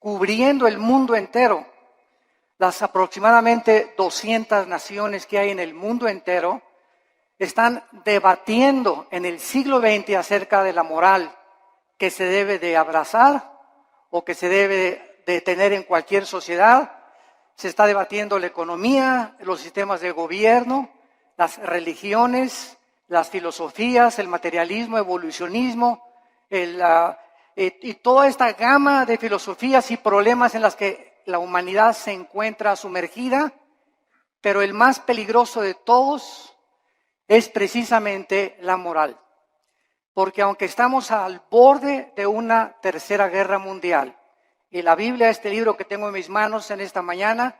cubriendo el mundo entero. Las aproximadamente 200 naciones que hay en el mundo entero están debatiendo en el siglo XX acerca de la moral que se debe de abrazar o que se debe de tener en cualquier sociedad. Se está debatiendo la economía, los sistemas de gobierno, las religiones, las filosofías, el materialismo, evolucionismo, y toda esta gama de filosofías y problemas en las que la humanidad se encuentra sumergida, pero el más peligroso de todos es precisamente la moral. Porque aunque estamos al borde de una tercera guerra mundial, y la Biblia, este libro que tengo en mis manos en esta mañana,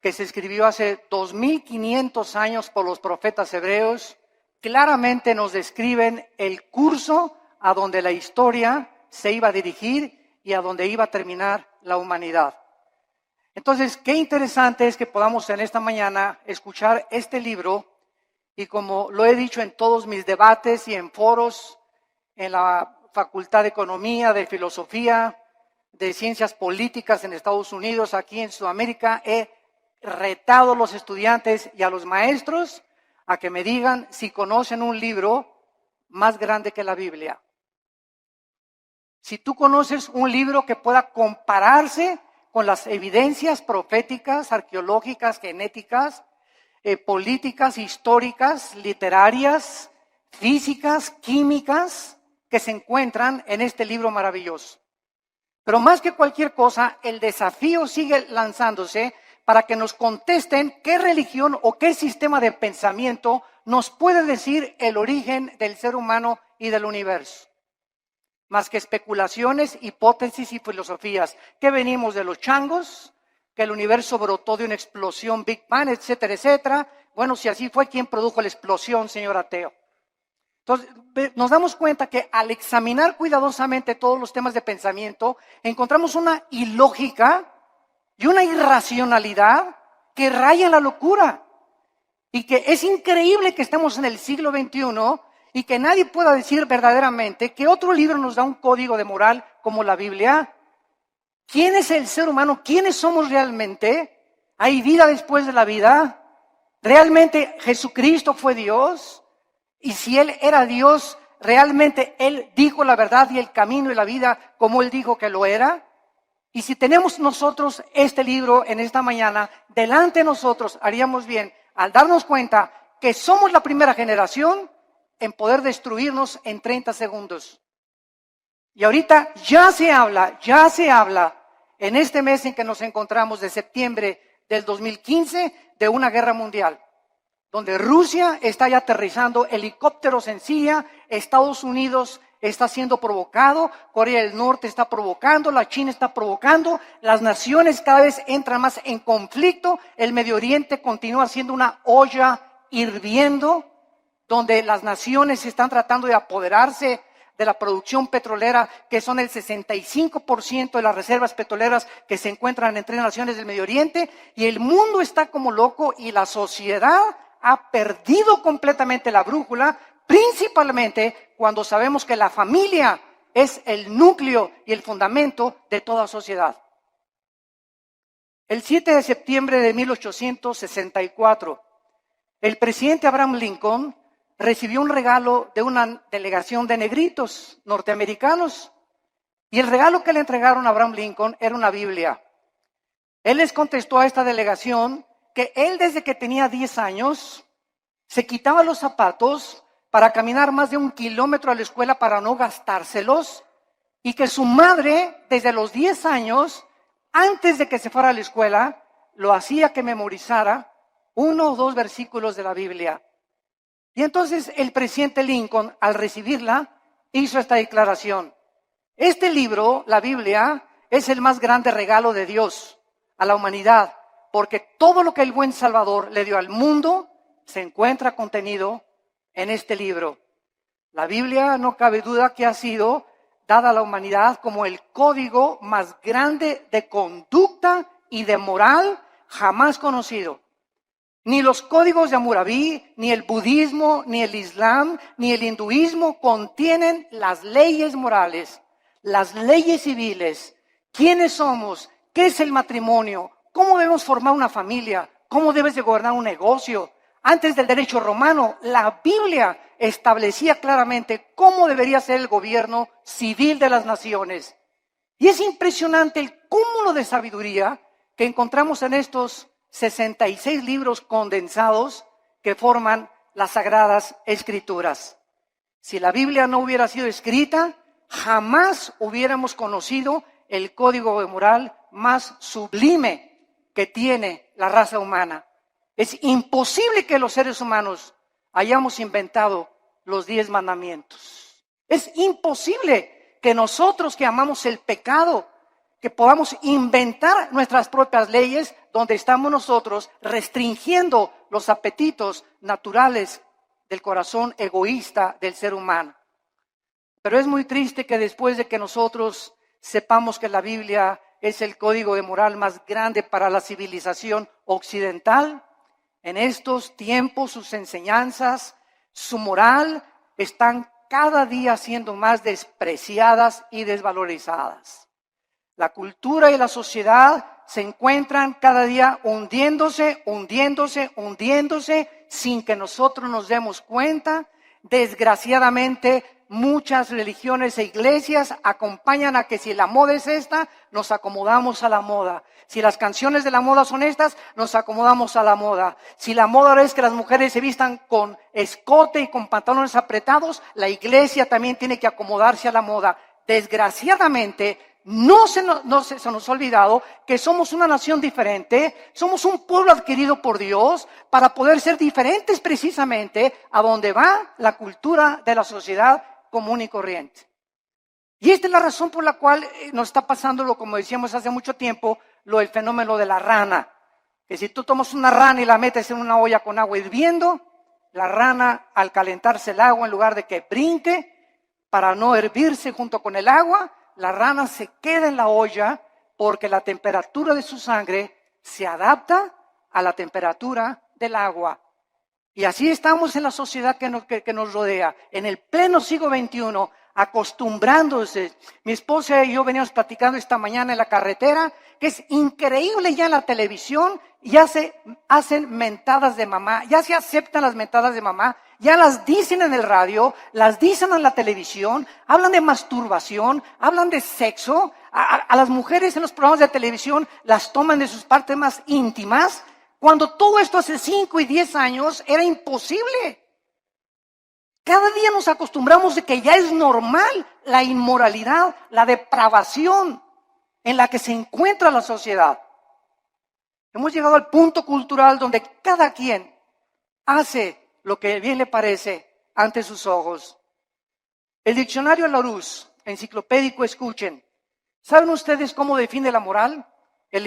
que se escribió hace 2500 años por los profetas hebreos, claramente nos describen el curso a donde la historia se iba a dirigir y a donde iba a terminar la humanidad. Entonces, qué interesante es que podamos en esta mañana escuchar este libro, y como lo he dicho en todos mis debates y en foros, en la Facultad de Economía, de Filosofía, de Ciencias Políticas en Estados Unidos, aquí en Sudamérica, he retado a los estudiantes y a los maestros a que me digan si conocen un libro más grande que la Biblia. Si tú conoces un libro que pueda compararse con las evidencias proféticas, arqueológicas, genéticas, políticas, históricas, literarias, físicas, químicas, que se encuentran en este libro maravilloso. Pero más que cualquier cosa, el desafío sigue lanzándose para que nos contesten qué religión o qué sistema de pensamiento nos puede decir el origen del ser humano y del universo. Más que especulaciones, hipótesis y filosofías. ¿Qué venimos de los changos? Que el universo brotó de una explosión, Big Bang, etcétera, etcétera. Bueno, si así fue, ¿quién produjo la explosión, señor ateo? Entonces, nos damos cuenta que al examinar cuidadosamente todos los temas de pensamiento, encontramos una ilógica y una irracionalidad que raya en la locura. Y que es increíble que estemos en el siglo XXI y que nadie pueda decir verdaderamente que otro libro nos da un código de moral como la Biblia. ¿Quién es el ser humano? ¿Quiénes somos realmente? ¿Hay vida después de la vida? ¿Realmente Jesucristo fue Dios? Y si Él era Dios, ¿realmente Él dijo la verdad y el camino y la vida como Él dijo que lo era? Y si tenemos nosotros este libro en esta mañana, delante de nosotros haríamos bien al darnos cuenta que somos la primera generación en poder destruirnos en 30 segundos. Y ahorita ya se habla en este mes en que nos encontramos de septiembre del 2015 de una guerra mundial, donde Rusia está ya aterrizando helicópteros en Siria, Estados Unidos está siendo provocado, Corea del Norte está provocando, la China está provocando, las naciones cada vez entran más en conflicto, el Medio Oriente continúa siendo una olla hirviendo, donde las naciones están tratando de apoderarse de la producción petrolera, que son el 65% de las reservas petroleras que se encuentran en 3 naciones del Medio Oriente, y el mundo está como loco y la sociedad ha perdido completamente la brújula, principalmente cuando sabemos que la familia es el núcleo y el fundamento de toda sociedad. El 7 de septiembre de 1864, el presidente Abraham Lincoln recibió un regalo de una delegación de negritos norteamericanos, y el regalo que le entregaron a Abraham Lincoln era una Biblia. Él les contestó a esta delegación que él desde que tenía 10 años se quitaba los zapatos para caminar más de 1 kilómetro a la escuela para no gastárselos, y que su madre desde los 10 años, antes de que se fuera a la escuela, lo hacía que memorizara 1 o 2 versículos de la Biblia. Y entonces el presidente Lincoln, al recibirla, hizo esta declaración: este libro, la Biblia, es el más grande regalo de Dios a la humanidad, porque todo lo que el buen Salvador le dio al mundo se encuentra contenido en este libro. La Biblia, no cabe duda que ha sido dada a la humanidad como el código más grande de conducta y de moral jamás conocido. Ni los códigos de Hammurabi, ni el budismo, ni el islam, ni el hinduismo contienen las leyes morales, las leyes civiles quiénes somos, qué es el matrimonio, cómo debemos formar una familia, cómo debes de gobernar un negocio. Antes del derecho romano, la Biblia establecía claramente cómo debería ser el gobierno civil de las naciones. Y es impresionante el cúmulo de sabiduría que encontramos en estos 66 libros condensados que forman las Sagradas Escrituras. Si la Biblia no hubiera sido escrita, jamás hubiéramos conocido el código de moral más sublime que tiene la raza humana. Es imposible que los seres humanos hayamos inventado los 10 mandamientos. Es imposible que nosotros que amamos el pecado, que podamos inventar nuestras propias leyes donde estamos nosotros restringiendo los apetitos naturales del corazón egoísta del ser humano. Pero es muy triste que después de que nosotros sepamos que la Biblia es el código de moral más grande para la civilización occidental, en estos tiempos sus enseñanzas, su moral, están cada día siendo más despreciadas y desvalorizadas. La cultura y la sociedad se encuentran cada día hundiéndose sin que nosotros nos demos cuenta. Desgraciadamente, muchas religiones e iglesias acompañan a que si la moda es esta, nos acomodamos a la moda. Si las canciones de la moda son estas, nos acomodamos a la moda. Si la moda es que las mujeres se vistan con escote y con pantalones apretados, la iglesia también tiene que acomodarse a la moda. Desgraciadamente, no se nos ha olvidado que somos una nación diferente, somos un pueblo adquirido por Dios para poder ser diferentes precisamente a donde va la cultura de la sociedad común y corriente. Y esta es la razón por la cual nos está pasando, como decíamos hace mucho tiempo, el fenómeno de la rana. Que si tú tomas una rana y la metes en una olla con agua hirviendo, la rana al calentarse el agua, en lugar de que brinque para no hervirse junto con el agua, la rana se queda en la olla porque la temperatura de su sangre se adapta a la temperatura del agua. Y así estamos en la sociedad que nos rodea, en el pleno siglo XXI, acostumbrándose. Mi esposa y yo veníamos platicando esta mañana en la carretera, que es increíble ya en la televisión, ya se hacen mentadas de mamá, ya se aceptan las mentadas de mamá, ya las dicen en el radio, las dicen en la televisión, hablan de masturbación, hablan de sexo, a las mujeres en los programas de televisión las toman de sus partes más íntimas, cuando todo esto hace 5 y 10 años era imposible. Cada día nos acostumbramos de que ya es normal la inmoralidad, la depravación en la que se encuentra la sociedad. Hemos llegado al punto cultural donde cada quien hace lo que bien le parece ante sus ojos. El diccionario Larousse, enciclopédico, escuchen. ¿Saben ustedes cómo define la moral? El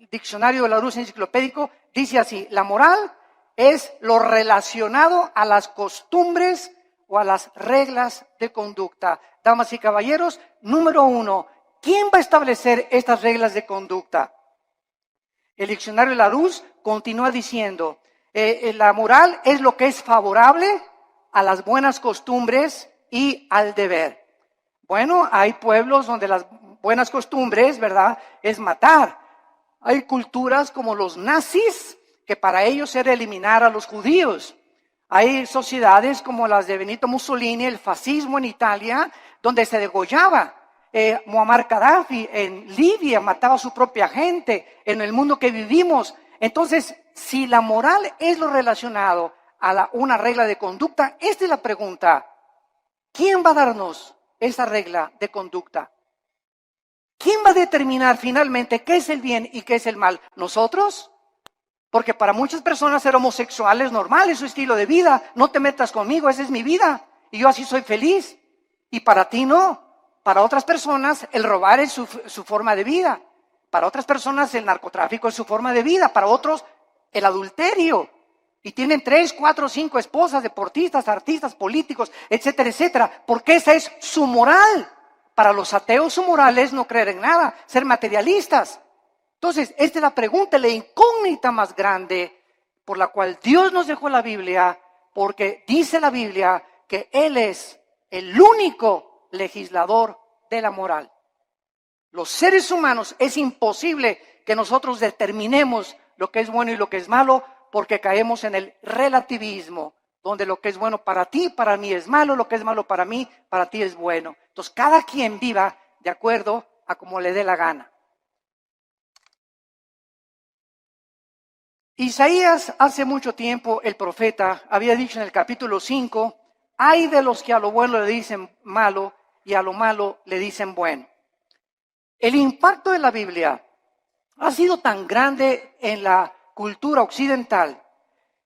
diccionario de Larousse enciclopédico dice así: la moral es lo relacionado a las costumbres o a las reglas de conducta. Damas y caballeros, número 1, ¿quién va a establecer estas reglas de conducta? El diccionario Larousse continúa diciendo, la moral es lo que es favorable a las buenas costumbres y al deber. Bueno, hay pueblos donde las buenas costumbres, ¿verdad?, es matar. Hay culturas como los nazis, que para ellos era eliminar a los judíos. Hay sociedades como las de Benito Mussolini, el fascismo en Italia, donde se degollaba. Muammar Gaddafi en Libia mataba a su propia gente. En el mundo que vivimos. Entonces, si la moral es lo relacionado a una regla de conducta, esta es la pregunta: ¿quién va a darnos esa regla de conducta? ¿Quién va a determinar finalmente qué es el bien y qué es el mal? ¿Nosotros? Porque para muchas personas ser homosexual es normal, es su estilo de vida. No te metas conmigo, esa es mi vida y yo así soy feliz. Y para ti no. Para otras personas el robar es su forma de vida. Para otras personas el narcotráfico es su forma de vida. Para otros el adulterio. Y tienen 3, 4, 5 esposas, deportistas, artistas, políticos, etcétera, etcétera. Porque esa es su moral. Para los ateos su moral es no creer en nada, ser materialistas. Entonces, esta es la pregunta, la incógnita más grande por la cual Dios nos dejó la Biblia, porque dice la Biblia que Él es el único legislador de la moral. Los seres humanos es imposible que nosotros determinemos lo que es bueno y lo que es malo porque caemos en el relativismo, donde lo que es bueno para ti, para mí es malo, lo que es malo para mí, para ti es bueno. Entonces, cada quien viva de acuerdo a como le dé la gana. Isaías, hace mucho tiempo, el profeta, había dicho en el capítulo 5, hay de los que a lo bueno le dicen malo y a lo malo le dicen bueno. El impacto de la Biblia ha sido tan grande en la cultura occidental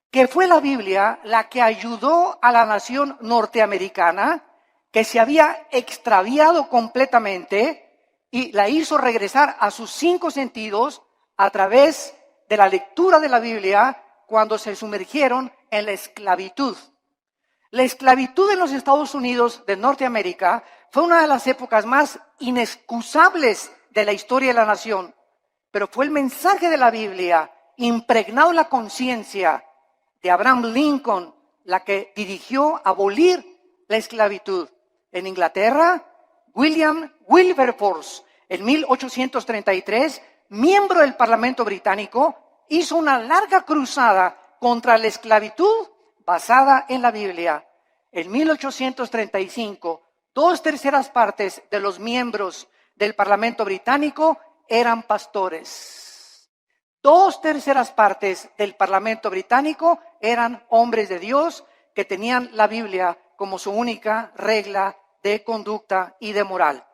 que fue la Biblia la que ayudó a la nación norteamericana que se había extraviado completamente y la hizo regresar a sus 5 sentidos a través de la lectura de la Biblia cuando se sumergieron en la esclavitud. La esclavitud en los Estados Unidos de Norteamérica fue una de las épocas más inexcusables de la historia de la nación, pero fue el mensaje de la Biblia impregnado en la conciencia de Abraham Lincoln la que dirigió abolir la esclavitud. En Inglaterra, William Wilberforce, en 1833, miembro del Parlamento británico, hizo una larga cruzada contra la esclavitud basada en la Biblia. En 1835, 2/3 partes de los miembros del Parlamento británico eran pastores. 2/3 partes del Parlamento británico eran hombres de Dios que tenían la Biblia como su única regla de conducta y de moral.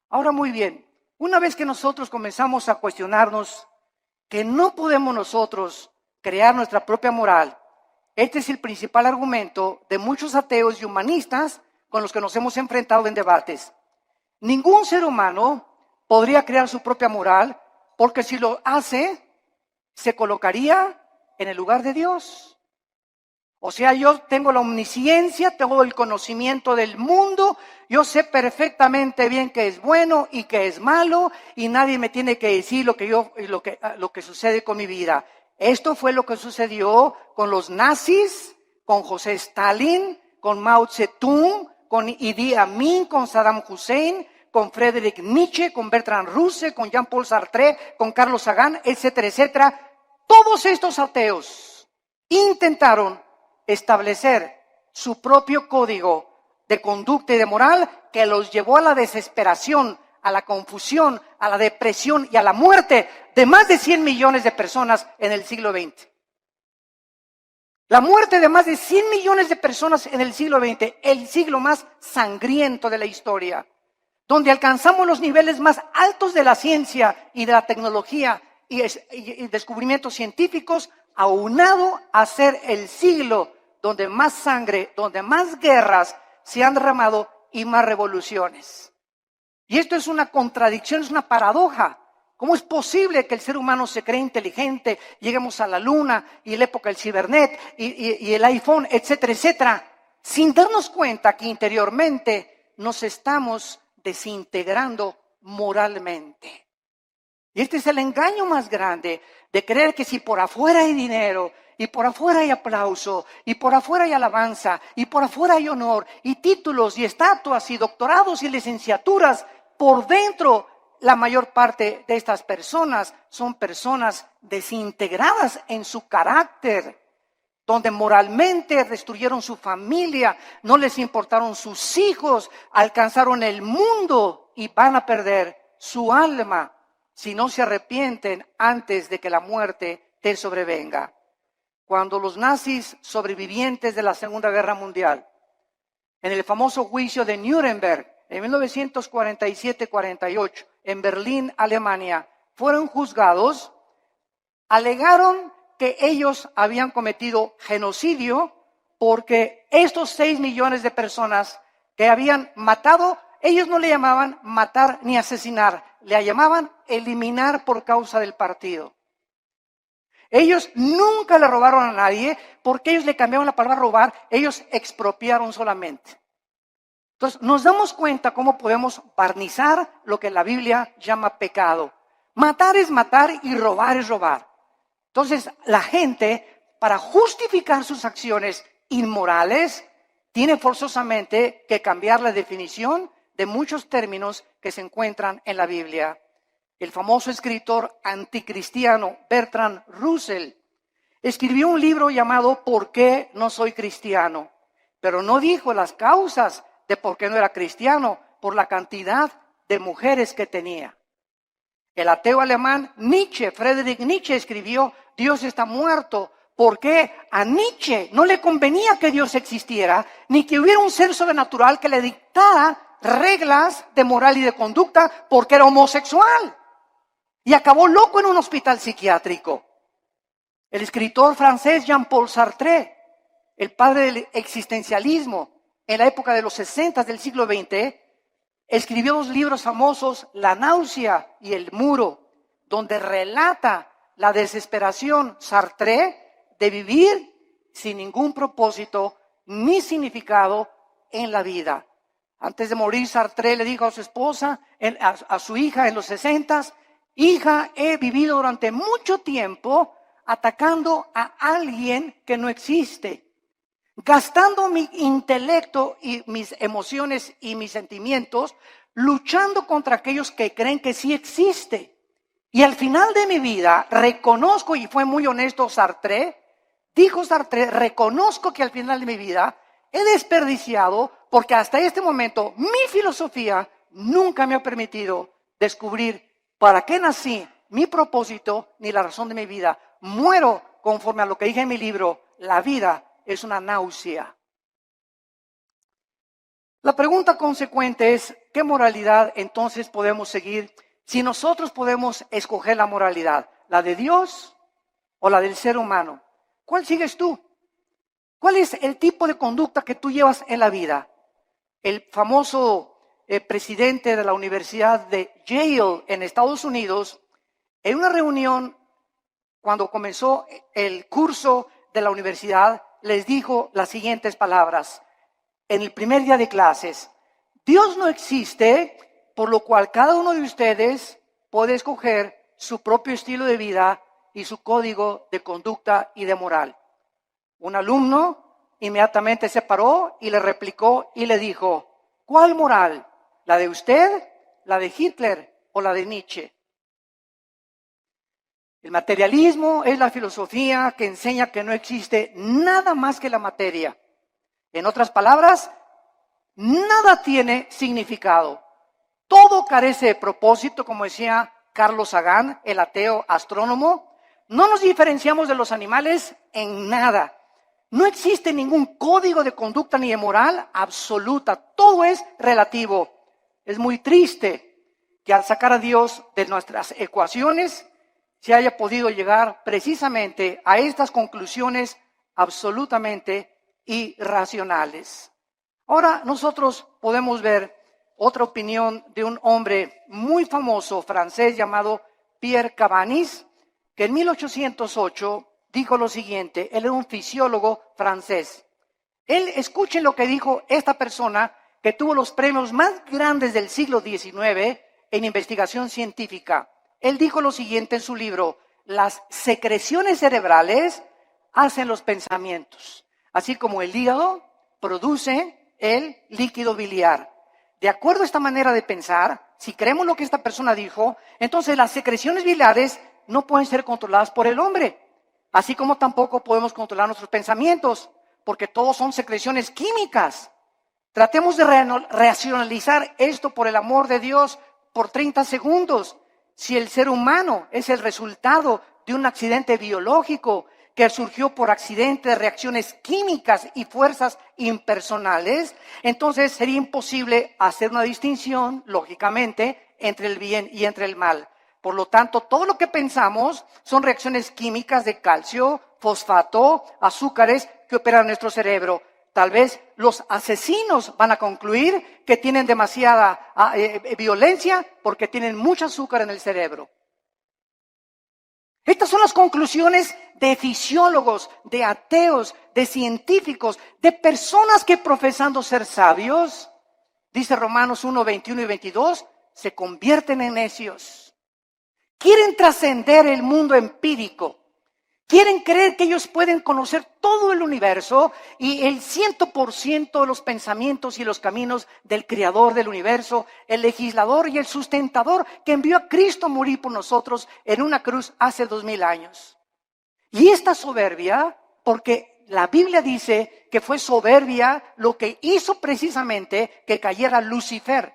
Ahora muy bien, una vez que nosotros comenzamos a cuestionarnos que no podemos nosotros crear nuestra propia moral, este es el principal argumento de muchos ateos y humanistas con los que nos hemos enfrentado en debates. Ningún ser humano podría crear su propia moral porque si lo hace, se colocaría en el lugar de Dios. O sea, yo tengo la omnisciencia, tengo el conocimiento del mundo, yo sé perfectamente bien qué es bueno y qué es malo y nadie me tiene que decir lo que sucede con mi vida. Esto fue lo que sucedió con los nazis, con José Stalin, con Mao Zedong, con Idi Amin, con Saddam Hussein, con Friedrich Nietzsche, con Bertrand Russell, con Jean-Paul Sartre, con Carlos Sagan, etcétera, etcétera. Todos estos ateos intentaron establecer su propio código de conducta y de moral que los llevó a la desesperación, a la confusión, a la depresión y a la muerte de más de 100 millones de personas en el siglo XX. La muerte de más de 100 millones de personas en el siglo XX, el siglo más sangriento de la historia, donde alcanzamos los niveles más altos de la ciencia y de la tecnología y descubrimientos científicos, aunado a ser el siglo donde más sangre, donde más guerras se han derramado y más revoluciones. Y esto es una contradicción, es una paradoja. ¿Cómo es posible que el ser humano se cree inteligente, lleguemos a la luna y la época del cibernet y el iPhone, etcétera, etcétera, sin darnos cuenta que interiormente nos estamos desintegrando moralmente? Y este es el engaño más grande de creer que si por afuera hay dinero, y por afuera hay aplauso, y por afuera hay alabanza, y por afuera hay honor, y títulos, y estatuas, y doctorados, y licenciaturas, por dentro la mayor parte de estas personas son personas desintegradas en su carácter, donde moralmente destruyeron su familia, no les importaron sus hijos, alcanzaron el mundo y van a perder su alma si no se arrepienten antes de que la muerte te sobrevenga. Cuando los nazis sobrevivientes de la Segunda Guerra Mundial, en el famoso juicio de Nuremberg, en 1947-48, en Berlín, Alemania, fueron juzgados, alegaron que ellos habían cometido genocidio porque estos 6 millones de personas que habían matado, ellos no le llamaban matar ni asesinar, le llamaban eliminar por causa del partido. Ellos nunca le robaron a nadie porque ellos le cambiaron la palabra robar, ellos expropiaron solamente. Entonces nos damos cuenta cómo podemos barnizar lo que la Biblia llama pecado. Matar es matar y robar es robar. Entonces la gente, para justificar sus acciones inmorales, tiene forzosamente que cambiar la definición de muchos términos que se encuentran en la Biblia. El famoso escritor anticristiano Bertrand Russell escribió un libro llamado ¿Por qué no soy cristiano? Pero no dijo las causas de por qué no era cristiano, por la cantidad de mujeres que tenía. El ateo alemán Nietzsche, Friedrich Nietzsche, escribió Dios está muerto, porque a Nietzsche no le convenía que Dios existiera, ni que hubiera un ser sobrenatural que le dictara reglas de moral y de conducta, porque era homosexual. Y acabó loco en un hospital psiquiátrico. El escritor francés Jean-Paul Sartre, el padre del existencialismo, en la época de los 60 del siglo XX, escribió 2 libros famosos, La náusea y El muro, donde relata la desesperación Sartre de vivir sin ningún propósito ni significado en la vida. Antes de morir, Sartre le dijo a su esposa, a su hija en los 60, hija, he vivido durante mucho tiempo atacando a alguien que no existe, gastando mi intelecto y mis emociones y mis sentimientos, luchando contra aquellos que creen que sí existe. Y al final de mi vida reconozco, y fue muy honesto Sartre, dijo Sartre, reconozco que al final de mi vida he desperdiciado, porque hasta este momento mi filosofía nunca me ha permitido descubrir para qué nací, mi propósito, ni la razón de mi vida. Muero conforme a lo que dije en mi libro, la vida es una náusea. La pregunta consecuente es, ¿qué moralidad entonces podemos seguir si nosotros podemos escoger la moralidad? ¿La de Dios o la del ser humano? ¿Cuál sigues tú? ¿Cuál es el tipo de conducta que tú llevas en la vida? El famoso presidente de la Universidad de Yale en Estados Unidos, en una reunión cuando comenzó el curso de la universidad, les dijo las siguientes palabras. En el primer día de clases, Dios no existe, por lo cual cada uno de ustedes puede escoger su propio estilo de vida y su código de conducta y de moral. Un alumno inmediatamente se paró y le replicó y le dijo, ¿cuál moral? ¿La de usted, la de Hitler o la de Nietzsche? El materialismo es la filosofía que enseña que no existe nada más que la materia. En otras palabras, nada tiene significado. Todo carece de propósito, como decía Carlos Sagan, el ateo astrónomo. No nos diferenciamos de los animales en nada. No existe ningún código de conducta ni de moral absoluta. Todo es relativo. Es muy triste que al sacar a Dios de nuestras ecuaciones se haya podido llegar precisamente a estas conclusiones absolutamente irracionales. Ahora nosotros podemos ver otra opinión de un hombre muy famoso francés llamado Pierre Cabanis, que en 1808 dijo lo siguiente. Él era un fisiólogo francés. Escuchen lo que dijo esta persona que tuvo los premios más grandes del siglo XIX en investigación científica. Él dijo lo siguiente en su libro: las secreciones cerebrales hacen los pensamientos, así como el hígado produce el líquido biliar. De acuerdo a esta manera de pensar, si creemos lo que esta persona dijo, entonces las secreciones biliares no pueden ser controladas por el hombre, así como tampoco podemos controlar nuestros pensamientos, porque todos son secreciones químicas. Tratemos de racionalizar esto, por el amor de Dios, por 30 segundos. Si el ser humano es el resultado de un accidente biológico que surgió por accidente de reacciones químicas y fuerzas impersonales, entonces sería imposible hacer una distinción, lógicamente, entre el bien y entre el mal. Por lo tanto, todo lo que pensamos son reacciones químicas de calcio, fosfato, azúcares que operan en nuestro cerebro. Tal vez los asesinos van a concluir que tienen demasiada violencia porque tienen mucho azúcar en el cerebro. Estas son las conclusiones de fisiólogos, de ateos, de científicos, de personas que profesando ser sabios, dice Romanos 1, 21 y 22, se convierten en necios. Quieren trascender el mundo empírico. quieren creer que ellos pueden conocer todo el universo y el 100% de los pensamientos y los caminos del Creador del universo, el legislador y el sustentador que envió a Cristo a morir por nosotros en una cruz hace 2000 años. Y esta soberbia, porque la Biblia dice que fue soberbia lo que hizo precisamente que cayera Lucifer,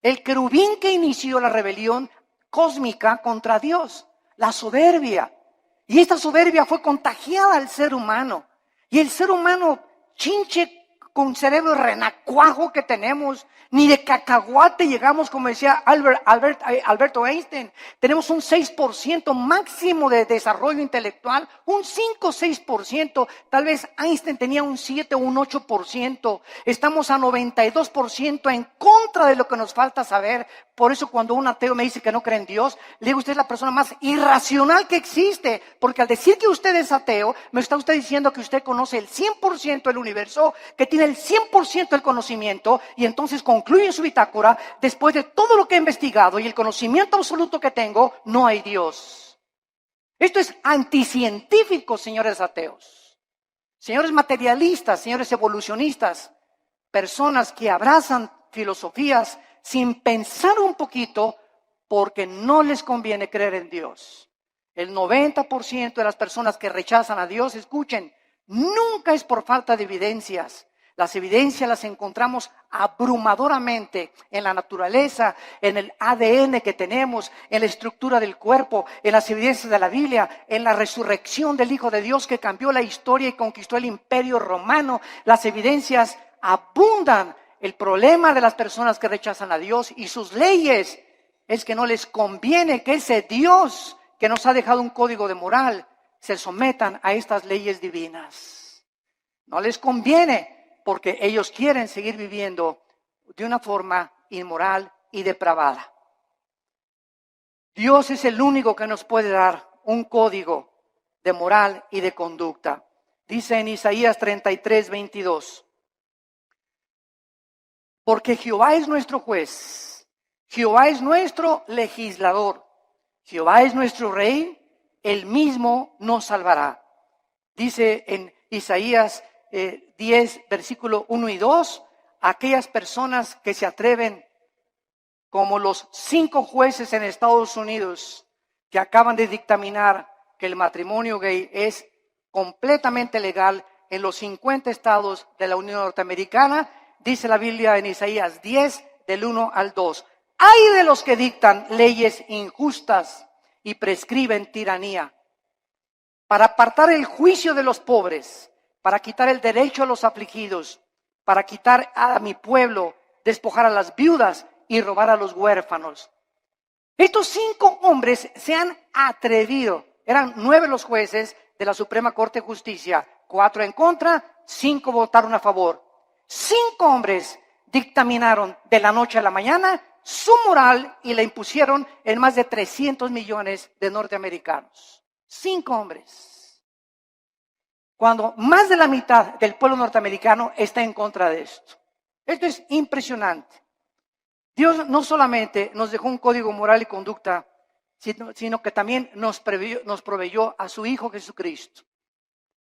el querubín que inició la rebelión cósmica contra Dios, la soberbia. Y esta soberbia fue contagiada al ser humano. Y el ser humano, chinche con cerebro renacuajo que tenemos, ni de cacahuate llegamos, como decía Alberto Einstein. Tenemos un 6% máximo de desarrollo intelectual, un 5-6%. Tal vez Einstein tenía un 7 o un 8%. Estamos a 92% en contra de lo que nos falta saber. Por eso cuando un ateo me dice que no cree en Dios, le digo, usted es la persona más irracional que existe. Porque al decir que usted es ateo, me está usted diciendo que usted conoce el 100% del universo, que tiene el 100% del conocimiento, y entonces concluye en su bitácora, después de todo lo que he investigado y el conocimiento absoluto que tengo, no hay Dios. Esto es anticientífico, señores ateos, señores materialistas, señores evolucionistas, personas que abrazan filosofías sin pensar un poquito porque no les conviene creer en Dios. El 90% de las personas que rechazan a Dios, escuchen, nunca es por falta de evidencias. Las evidencias las encontramos abrumadoramente en la naturaleza, en el ADN que tenemos, en la estructura del cuerpo, en las evidencias de la Biblia, en la resurrección del Hijo de Dios que cambió la historia y conquistó el Imperio Romano. Las evidencias abundan. El problema de las personas que rechazan a Dios y sus leyes es que no les conviene que ese Dios que nos ha dejado un código de moral se sometan a estas leyes divinas. No les conviene porque ellos quieren seguir viviendo de una forma inmoral y depravada. Dios es el único que nos puede dar un código de moral y de conducta. Dice en Isaías 33:22. Porque Jehová es nuestro juez, Jehová es nuestro legislador, Jehová es nuestro rey, él mismo nos salvará. Dice en Isaías 10, versículo 1 y 2, aquellas personas que se atreven, como los 5 jueces en Estados Unidos que acaban de dictaminar que el matrimonio gay es completamente legal en los 50 estados de la Unión Norteamericana. Dice la Biblia en Isaías 10, del 1 al 2. ¡Ay de los que dictan leyes injustas y prescriben tiranía! Para apartar el juicio de los pobres, para quitar el derecho a los afligidos, para quitar a mi pueblo, despojar a las viudas y robar a los huérfanos. Estos 5 hombres se han atrevido. Eran 9 los jueces de la Suprema Corte de Justicia, 4 en contra, 5 votaron a favor. 5 hombres dictaminaron de la noche a la mañana su moral y la impusieron en más de 300 millones de norteamericanos. 5 hombres. Cuando más de la mitad del pueblo norteamericano está en contra de esto. Esto es impresionante. Dios no solamente nos dejó un código moral y conducta, sino que también nos proveyó a su Hijo Jesucristo,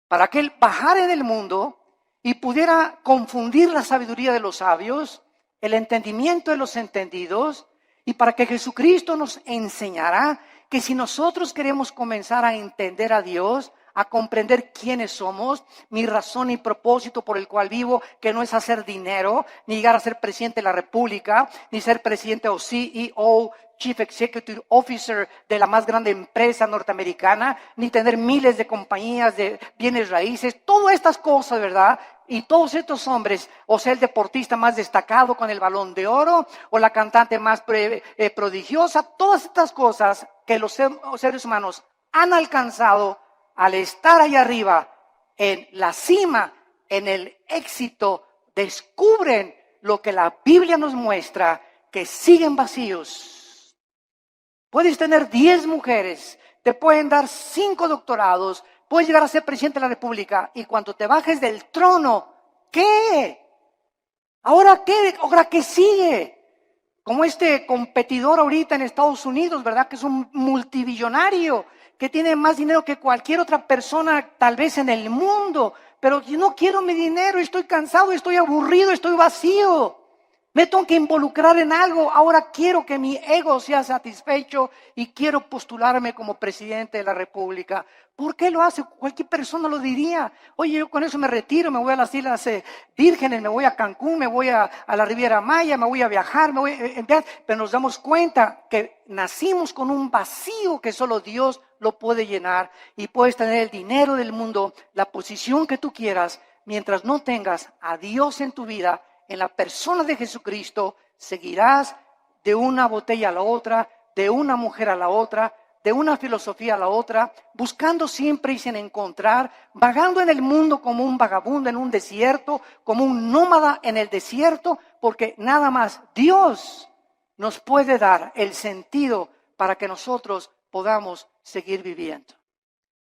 para que Él bajara en el mundo y pudiera confundir la sabiduría de los sabios, el entendimiento de los entendidos, y para que Jesucristo nos enseñara que si nosotros queremos comenzar a entender a Dios, a comprender quiénes somos, mi razón y propósito por el cual vivo, que no es hacer dinero, ni llegar a ser presidente de la República, ni ser presidente o CEO, Chief Executive Officer de la más grande empresa norteamericana, ni tener miles de compañías de bienes raíces, todas estas cosas, ¿verdad? Y todos estos hombres, o sea, el deportista más destacado con el Balón de Oro, o la cantante más prodigiosa, todas estas cosas que los seres humanos han alcanzado al estar allá arriba, en la cima, en el éxito, descubren lo que la Biblia nos muestra, que siguen vacíos. Puedes tener 10 mujeres, te pueden dar 5 doctorados, puedes llegar a ser presidente de la República, y cuando te bajes del trono, ¿qué? ¿Ahora qué? ¿Ahora qué sigue? Como este competidor ahorita en Estados Unidos, ¿verdad? Que es un multibillonario, que tiene más dinero que cualquier otra persona tal vez en el mundo, pero yo no quiero mi dinero, estoy cansado, estoy aburrido, estoy vacío. Me tengo que involucrar en algo. Ahora quiero que mi ego sea satisfecho y quiero postularme como presidente de la República. ¿Por qué lo hace? Cualquier persona lo diría. Oye, yo con eso me retiro, me voy a las Islas Vírgenes, me voy a Cancún, me voy a la Riviera Maya, me voy a viajar, me voy a enviar. Pero nos damos cuenta que nacimos con un vacío que solo Dios lo puede llenar. Y puedes tener el dinero del mundo, la posición que tú quieras, mientras no tengas a Dios en tu vida. En la persona de Jesucristo seguirás de una botella a la otra, de una mujer a la otra, de una filosofía a la otra, buscando siempre y sin encontrar, vagando en el mundo como un vagabundo en un desierto, como un nómada en el desierto, porque nada más Dios nos puede dar el sentido para que nosotros podamos seguir viviendo.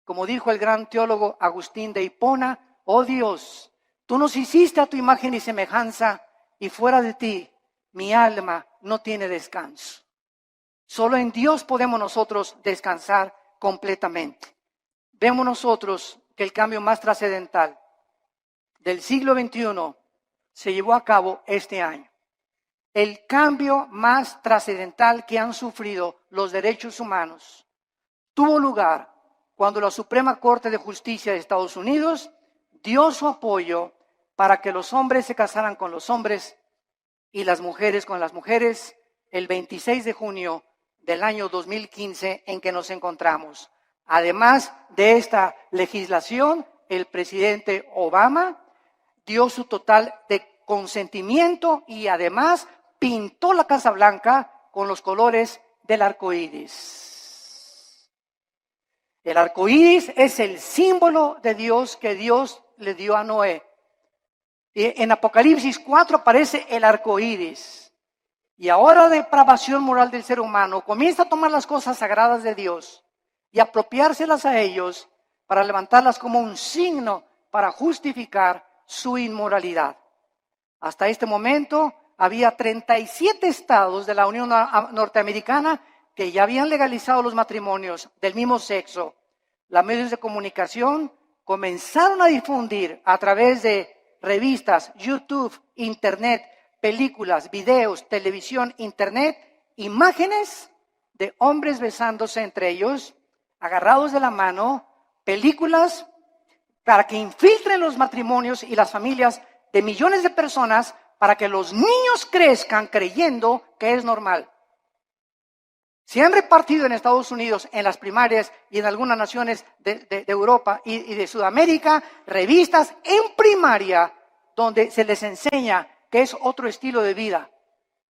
Como dijo el gran teólogo Agustín de Hipona, oh Dios, tú nos hiciste a tu imagen y semejanza, y fuera de ti, mi alma no tiene descanso. Solo en Dios podemos nosotros descansar completamente. Vemos nosotros que el cambio más trascendental del siglo XXI se llevó a cabo este año. El cambio más trascendental que han sufrido los derechos humanos tuvo lugar cuando la Suprema Corte de Justicia de Estados Unidos dio su apoyo para que los hombres se casaran con los hombres y las mujeres con las mujeres el 26 de junio del año 2015 en que nos encontramos. Además de esta legislación, el presidente Obama dio su total de consentimiento y además pintó la Casa Blanca con los colores del arco iris. El arco iris es el símbolo de Dios que Dios le dio a Noé. Y en Apocalipsis 4 aparece el arco iris. Y ahora la depravación moral del ser humano comienza a tomar las cosas sagradas de Dios y apropiárselas a ellos para levantarlas como un signo para justificar su inmoralidad. Hasta este momento había 37 estados de la Unión Norteamericana que ya habían legalizado los matrimonios del mismo sexo. Los medios de comunicación comenzaron a difundir a través de revistas, YouTube, Internet, películas, videos, televisión, Internet, imágenes de hombres besándose entre ellos, agarrados de la mano, películas para que infiltren los matrimonios y las familias de millones de personas para que los niños crezcan creyendo que es normal. Se han repartido en Estados Unidos, en las primarias y en algunas naciones de Europa y de Sudamérica, revistas en primaria donde se les enseña que es otro estilo de vida.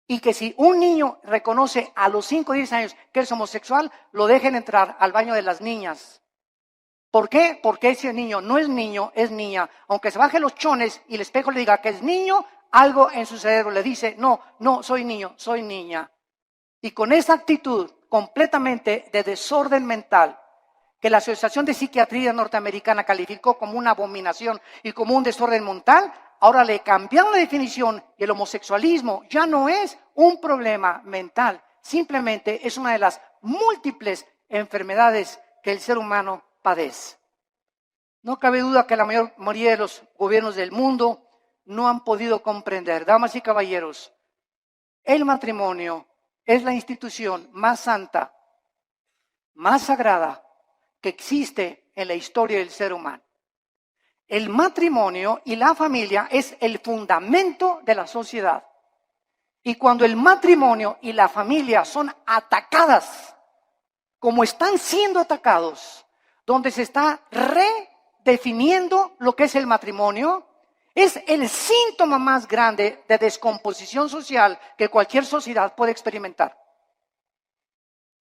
Y que si un niño reconoce a los 5 o 10 años que es homosexual, lo dejen entrar al baño de las niñas. ¿Por qué? Porque ese niño no es niño, es niña. Aunque se baje los chones y el espejo le diga que es niño, algo en su cerebro le dice, no, soy niño, soy niña. Y con esa actitud completamente de desorden mental, que la Asociación de Psiquiatría Norteamericana calificó como una abominación y como un desorden mental, ahora le cambiaron la definición y el homosexualismo ya no es un problema mental, simplemente es una de las múltiples enfermedades que el ser humano padece. No cabe duda que la mayoría de los gobiernos del mundo no han podido comprender, damas y caballeros, el matrimonio es la institución más santa, más sagrada que existe en la historia del ser humano. El matrimonio y la familia es el fundamento de la sociedad. Y cuando el matrimonio y la familia son atacadas, como están siendo atacados, donde se está redefiniendo lo que es el matrimonio, es el síntoma más grande de descomposición social que cualquier sociedad puede experimentar.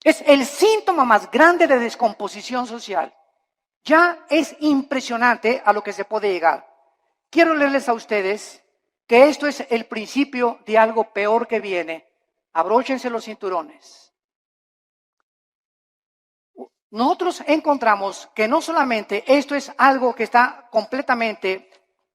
Es el síntoma más grande de descomposición social. Ya es impresionante a lo que se puede llegar. Quiero leerles a ustedes que esto es el principio de algo peor que viene. Abróchense los cinturones. Nosotros encontramos que no solamente esto es algo que está completamente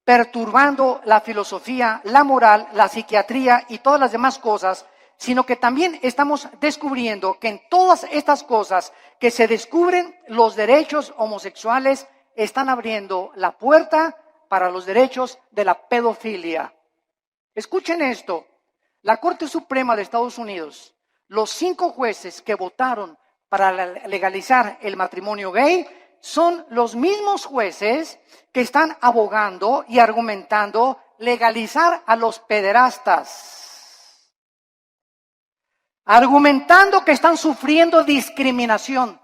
perturbando la filosofía, la moral, la psiquiatría y todas las demás cosas sino que también estamos descubriendo que en todas estas cosas que se descubren, los derechos homosexuales están abriendo la puerta para los derechos de la pedofilia. Escuchen esto, la Corte Suprema de Estados Unidos, los 5 jueces que votaron para legalizar el matrimonio gay, son los mismos jueces que están abogando y argumentando legalizar a los pederastas, argumentando que están sufriendo discriminación,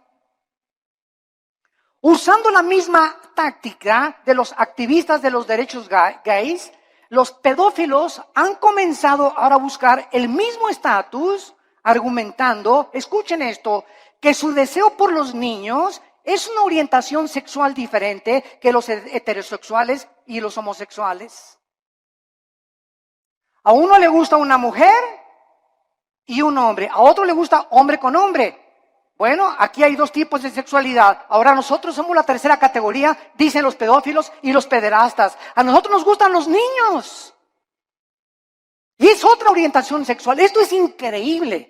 usando la misma táctica de los activistas de los derechos gays. Los pedófilos han comenzado ahora a buscar el mismo estatus, argumentando, escuchen esto, que su deseo por los niños es una orientación sexual diferente que los heterosexuales y los homosexuales. A uno le gusta una mujer y un hombre, a otro le gusta hombre con hombre. Bueno, aquí hay 2 tipos de sexualidad. Ahora nosotros somos la tercera categoría, dicen los pedófilos y los pederastas. A nosotros nos gustan los niños. Y es otra orientación sexual. Esto es increíble.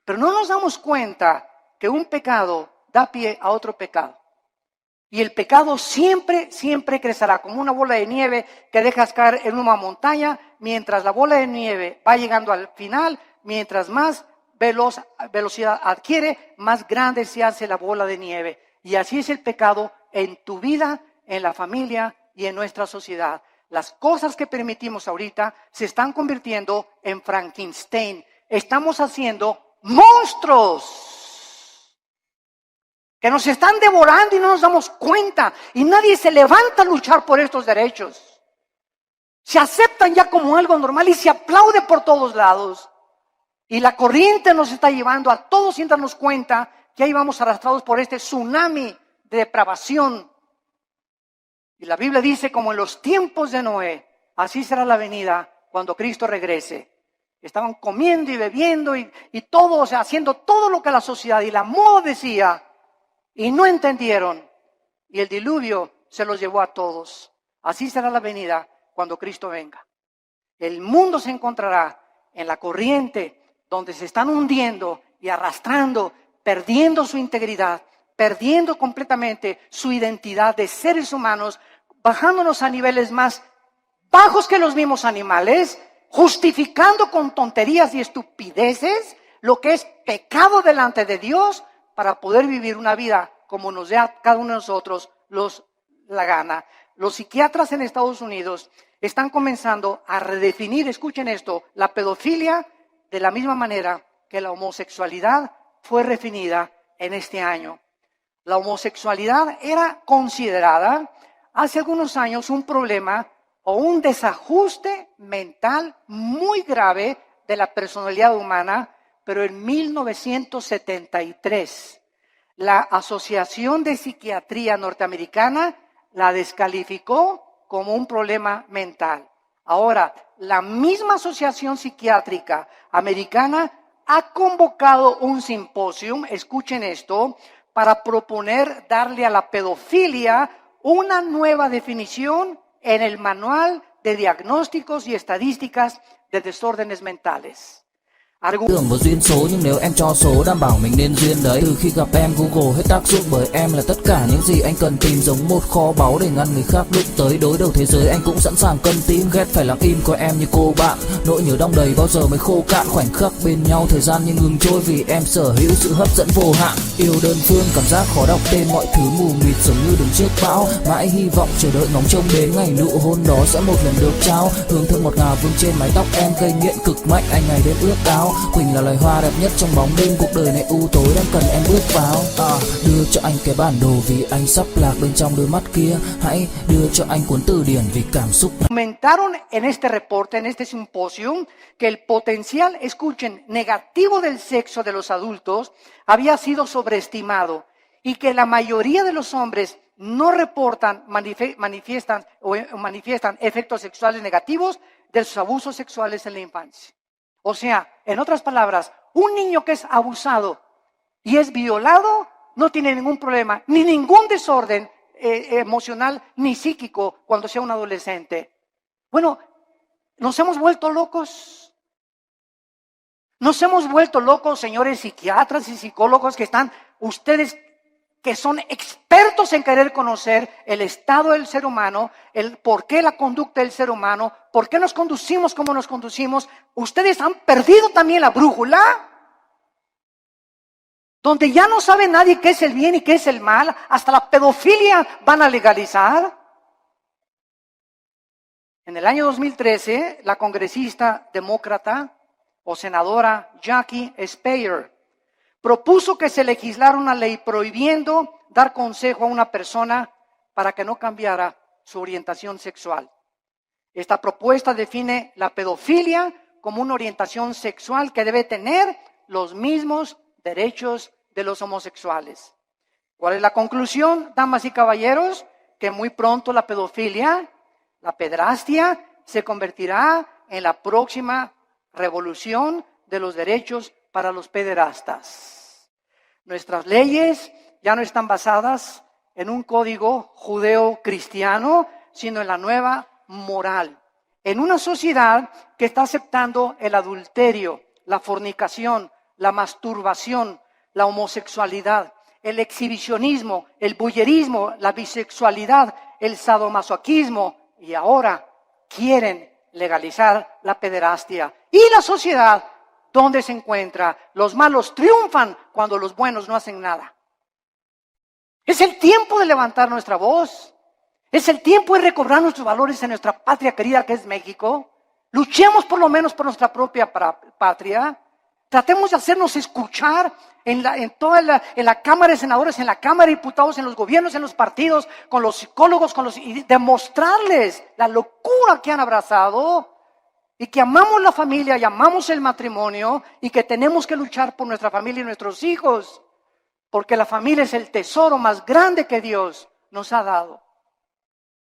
Pero no nos damos cuenta que un pecado da pie a otro pecado. Y el pecado siempre, siempre crecerá como una bola de nieve que dejas caer en una montaña, mientras la bola de nieve va llegando al final, mientras más velocidad adquiere, más grande se hace la bola de nieve. Y así es el pecado en tu vida, en la familia y en nuestra sociedad. Las cosas que permitimos ahorita se están convirtiendo en Frankenstein. Estamos haciendo monstruos que nos están devorando y no nos damos cuenta. Y nadie se levanta a luchar por estos derechos. Se aceptan ya como algo normal y se aplaude por todos lados. Y la corriente nos está llevando a todos sin darnos cuenta que ahí vamos arrastrados por este tsunami de depravación. Y la Biblia dice, como en los tiempos de Noé, así será la venida cuando Cristo regrese. Estaban comiendo y bebiendo y todo, o sea, haciendo todo lo que la sociedad y la moda decía. Y no entendieron. Y el diluvio se los llevó a todos. Así será la venida cuando Cristo venga. El mundo se encontrará en la corriente donde se están hundiendo y arrastrando, perdiendo su integridad, perdiendo completamente su identidad de seres humanos, bajándonos a niveles más bajos que los mismos animales, justificando con tonterías y estupideces lo que es pecado delante de Dios para poder vivir una vida como nos dé a cada uno de nosotros la gana. Los psiquiatras en Estados Unidos están comenzando a redefinir, escuchen esto, la pedofilia de la misma manera que la homosexualidad fue redefinida en este año. La homosexualidad era considerada hace algunos años un problema o un desajuste mental muy grave de la personalidad humana, pero en 1973 la Asociación de Psiquiatría Norteamericana la descalificó como un problema mental. Ahora, la misma Asociación Psiquiátrica Americana ha convocado un simposio, escuchen esto, para proponer darle a la pedofilia una nueva definición en el Manual de Diagnósticos y Estadísticas de Desórdenes Mentales. Tưởng vào duyên số nhưng nếu em cho số đảm bảo mình nên duyên đấy. Từ khi gặp em Google hết tác dụng bởi em là tất cả những gì anh cần tìm, giống một kho báu để ngăn người khác đụng tới. Đối đầu thế giới anh cũng sẵn sàng cân tím, ghét phải lặng im coi em như cô bạn. Nỗi nhớ đong đầy bao giờ mới khô cạn, khoảnh khắc bên nhau thời gian như ngừng trôi vì em sở hữu sự hấp dẫn vô hạn. Yêu đơn phương cảm giác khó đọc tên, mọi thứ mù mịt giống như đứng trước bão. Mãi hy vọng chờ đợi ngóng trông đến ngày nụ hôn đó sẽ một lần được trao. Hương thơm ngọt ngào vương trên mái tóc em, gây nghiện cực mạnh anh ngày đêm ước ao. Quỳnh là loài hoa đẹp nhất trong bóng đêm, cuộc đời này u tối đang cần em bước vào. Đưa cho anh cái bản đồ vì anh sắp lạc bên trong đôi mắt kia. Hãy đưa cho anh cuốn từ điển vì cảm xúc. Comentaron en este reporte, en este simposio, que el potencial, escuchen, negativo del sexo de los adultos había sido sobreestimado y que la mayoría de los hombres no reportan, manifiestan efectos sexuales negativos de sus abusos sexuales en la infancia. O sea, en otras palabras, un niño que es abusado y es violado no tiene ningún problema, ni ningún desorden emocional ni psíquico cuando sea un adolescente. Bueno, nos hemos vuelto locos. Nos hemos vuelto locos, señores psiquiatras y psicólogos, que están ustedes que son expertos en querer conocer el estado del ser humano, el por qué la conducta del ser humano, por qué nos conducimos como nos conducimos. Ustedes han perdido también la brújula, donde ya no sabe nadie qué es el bien y qué es el mal, hasta la pedofilia van a legalizar. En el año 2013, la congresista demócrata o senadora Jackie Speier propuso que se legislara una ley prohibiendo dar consejo a una persona para que no cambiara su orientación sexual. Esta propuesta define la pedofilia como una orientación sexual que debe tener los mismos derechos de los homosexuales. ¿Cuál es la conclusión, damas y caballeros? Que muy pronto la pedofilia, la pedrastia, se convertirá en la próxima revolución de los derechos para los pederastas. Nuestras leyes ya no están basadas en un código judeo-cristiano, sino en la nueva moral. En una sociedad que está aceptando el adulterio, la fornicación, la masturbación, la homosexualidad, el exhibicionismo, el voyerismo, la bisexualidad, el sadomasoquismo, y ahora quieren legalizar la pederastia. Y la sociedad, ¿dónde se encuentra? Los malos triunfan cuando los buenos no hacen nada. Es el tiempo de levantar nuestra voz. Es el tiempo de recobrar nuestros valores en nuestra patria querida que es México. Luchemos por lo menos por nuestra propia patria. Tratemos de hacernos escuchar en la Cámara de Senadores, en la Cámara de Diputados, en los gobiernos, en los partidos, con los psicólogos, y demostrarles la locura que han abrazado y que amamos la familia y amamos el matrimonio y que tenemos que luchar por nuestra familia y nuestros hijos, porque la familia es el tesoro más grande que Dios nos ha dado.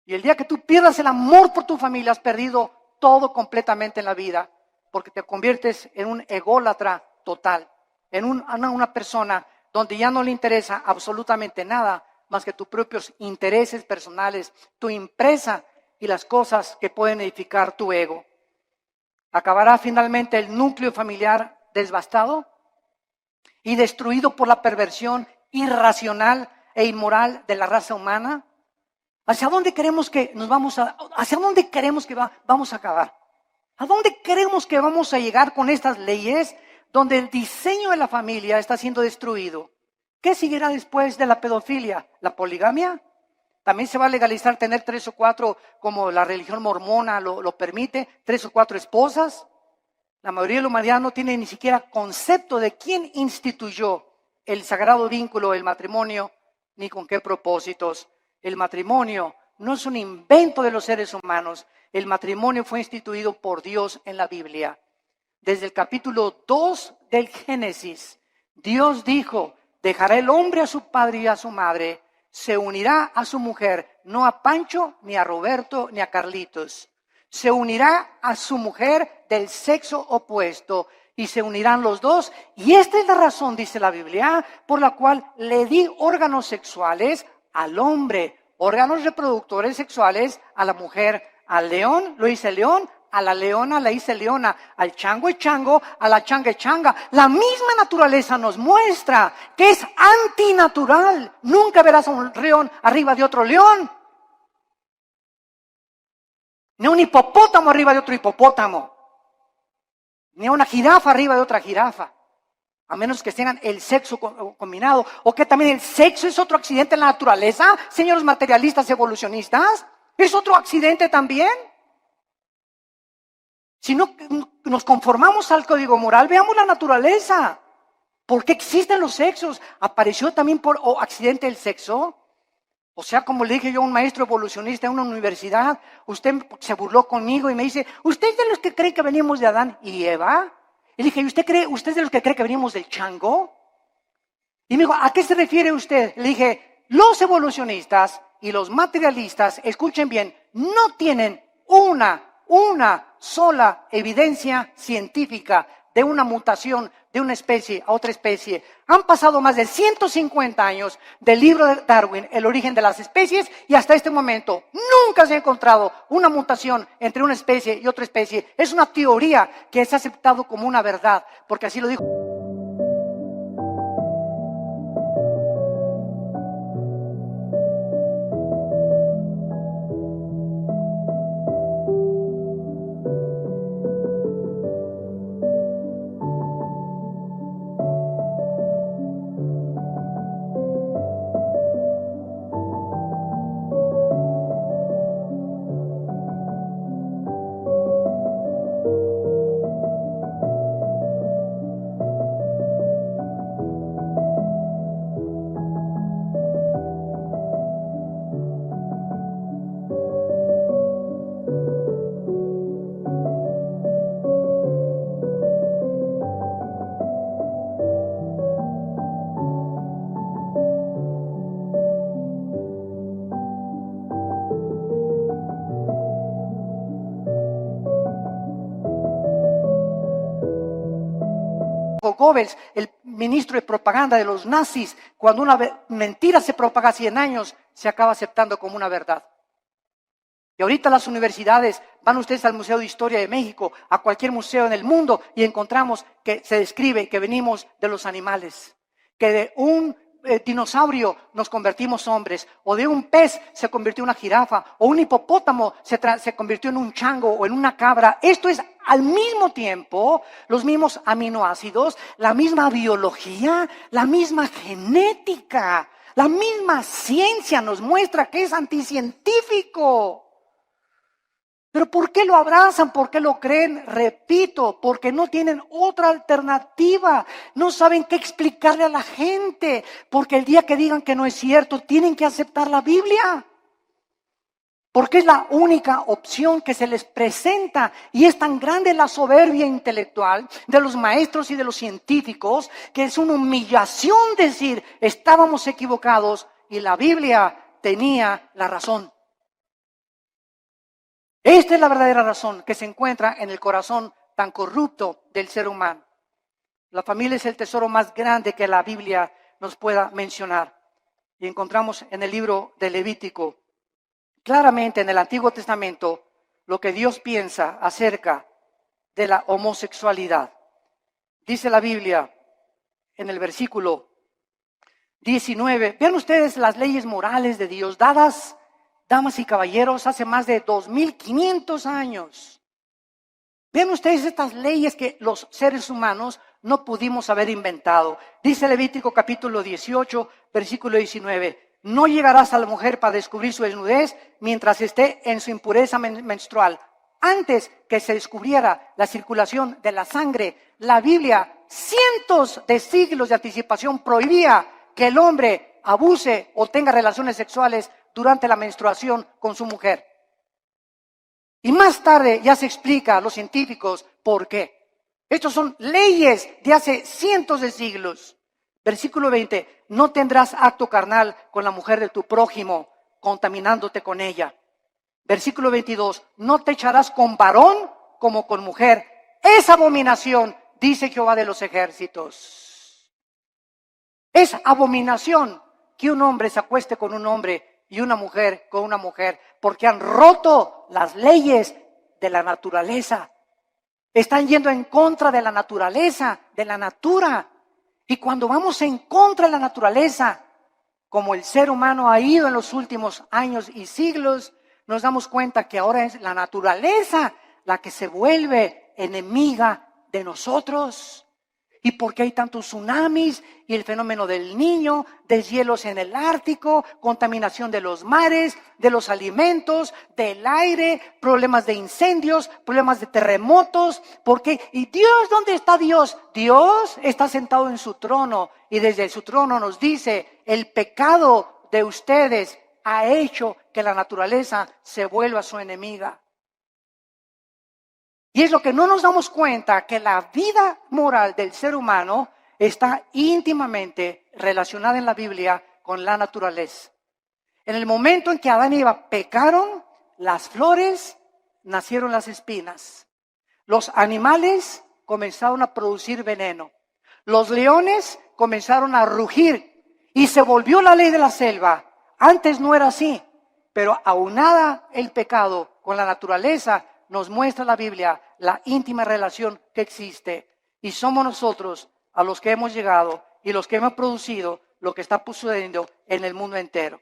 Y el día que tú pierdas el amor por tu familia, has perdido todo completamente en la vida, porque te conviertes en un ególatra total, en una persona donde ya no le interesa absolutamente nada más que tus propios intereses personales, tu empresa y las cosas que pueden edificar tu ego. Acabará finalmente el núcleo familiar devastado y destruido por la perversión irracional e inmoral de la raza humana. ¿Hacia dónde queremos que vamos a acabar? ¿A dónde creemos que vamos a llegar con estas leyes donde el diseño de la familia está siendo destruido? ¿Qué seguirá después de la pedofilia? ¿La poligamia? ¿También se va a legalizar tener 3 o 4, como la religión mormona lo permite, 3 o 4 esposas? La mayoría de la humanidad no tiene ni siquiera concepto de quién instituyó el sagrado vínculo del matrimonio, ni con qué propósitos. El matrimonio no es un invento de los seres humanos. El matrimonio fue instituido por Dios en la Biblia. Desde el capítulo 2 del Génesis, Dios dijo: dejará el hombre a su padre y a su madre, se unirá a su mujer, no a Pancho, ni a Roberto, ni a Carlitos. Se unirá a su mujer del sexo opuesto y se unirán los dos. Y esta es la razón, dice la Biblia, por la cual le di órganos sexuales al hombre, órganos reproductores sexuales a la mujer. Al león lo hice león, a la leona la hice leona, al chango es chango, a la changa es changa. La misma naturaleza nos muestra que es antinatural. Nunca verás a un león arriba de otro león, ni un hipopótamo arriba de otro hipopótamo, ni una jirafa arriba de otra jirafa, a menos que tengan el sexo combinado. ¿O que también el sexo es otro accidente en la naturaleza, señores materialistas evolucionistas? ¿Es otro accidente también? Si no nos conformamos al código moral, veamos la naturaleza. ¿Por qué existen los sexos? ¿Apareció también por accidente el sexo? O sea, como le dije yo a un maestro evolucionista en una universidad, usted se burló conmigo y me dice: ¿usted es de los que cree que venimos de Adán y Eva? Y le dije: ¿usted es de los que cree que venimos del chango? Y me dijo: ¿a qué se refiere usted? Le dije: los evolucionistas y los materialistas, escuchen bien, no tienen una sola evidencia científica de una mutación de una especie a otra especie. Han pasado más de 150 años del libro de Darwin, El origen de las especies, y hasta este momento nunca se ha encontrado una mutación entre una especie y otra especie. Es una teoría que es aceptado como una verdad, porque así lo dijo. Goebbels, el ministro de propaganda de los nazis, cuando una mentira se propaga 100 años, se acaba aceptando como una verdad. Y ahorita las universidades, van ustedes al Museo de Historia de México, a cualquier museo en el mundo, y encontramos que se describe que venimos de los animales, que de un dinosaurio nos convertimos hombres, o de un pez se convirtió en una jirafa, o un hipopótamo se convirtió en un chango o en una cabra. Esto es al mismo tiempo los mismos aminoácidos, la misma biología, la misma genética, la misma ciencia nos muestra que es anticientífico. Pero ¿por qué lo abrazan? ¿Por qué lo creen? Repito, porque no tienen otra alternativa. No saben qué explicarle a la gente. Porque el día que digan que no es cierto, tienen que aceptar la Biblia. Porque es la única opción que se les presenta. Y es tan grande la soberbia intelectual de los maestros y de los científicos que es una humillación decir, estábamos equivocados y la Biblia tenía la razón. Esta es la verdadera razón que se encuentra en el corazón tan corrupto del ser humano. La familia es el tesoro más grande que la Biblia nos pueda mencionar. Y encontramos en el libro de Levítico, claramente en el Antiguo Testamento, lo que Dios piensa acerca de la homosexualidad. Dice la Biblia en el versículo 19, vean ustedes las leyes morales de Dios dadas, damas y caballeros, hace más de 2500 años. Vean ustedes estas leyes que los seres humanos no pudimos haber inventado. Dice Levítico capítulo 18, versículo 19. No llegarás a la mujer para descubrir su desnudez mientras esté en su impureza menstrual. Antes que se descubriera la circulación de la sangre, la Biblia, cientos de siglos de anticipación, prohibía que el hombre abuse o tenga relaciones sexuales durante la menstruación con su mujer. Y más tarde ya se explica a los científicos por qué. Estos son leyes de hace cientos de siglos. Versículo 20, no tendrás acto carnal con la mujer de tu prójimo, contaminándote con ella. Versículo 22, no te echarás con varón como con mujer. Es abominación, dice Jehová de los ejércitos. Es abominación que un hombre se acueste con un hombre y una mujer con una mujer, porque han roto las leyes de la naturaleza. Están yendo en contra de la naturaleza, de la natura. Y cuando vamos en contra de la naturaleza, como el ser humano ha ido en los últimos años y siglos, nos damos cuenta que ahora es la naturaleza la que se vuelve enemiga de nosotros. ¿Y por qué hay tantos tsunamis y el fenómeno del Niño, deshielos en el Ártico, contaminación de los mares, de los alimentos, del aire, problemas de incendios, problemas de terremotos? ¿Por qué? ¿Y Dios dónde está Dios? Dios está sentado en su trono y desde su trono nos dice, el pecado de ustedes ha hecho que la naturaleza se vuelva su enemiga. Y es lo que no nos damos cuenta, que la vida moral del ser humano está íntimamente relacionada en la Biblia con la naturaleza. En el momento en que Adán y Eva pecaron, las flores nacieron las espinas. Los animales comenzaron a producir veneno. Los leones comenzaron a rugir y se volvió la ley de la selva. Antes no era así, pero aunada el pecado con la naturaleza, nos muestra la Biblia la íntima relación que existe. Y somos nosotros a los que hemos llegado y los que hemos producido lo que está sucediendo en el mundo entero.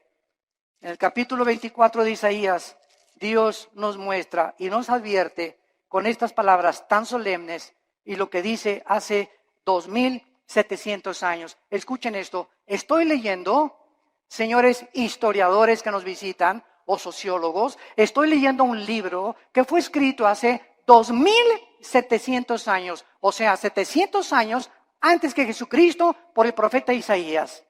En el capítulo 24 de Isaías, Dios nos muestra y nos advierte con estas palabras tan solemnes y lo que dice hace 2700 años. Escuchen esto. Estoy leyendo, señores historiadores que nos visitan o sociólogos, estoy leyendo un libro que fue escrito hace 2700 años, o sea, 700 años antes que Jesucristo por el profeta Isaías.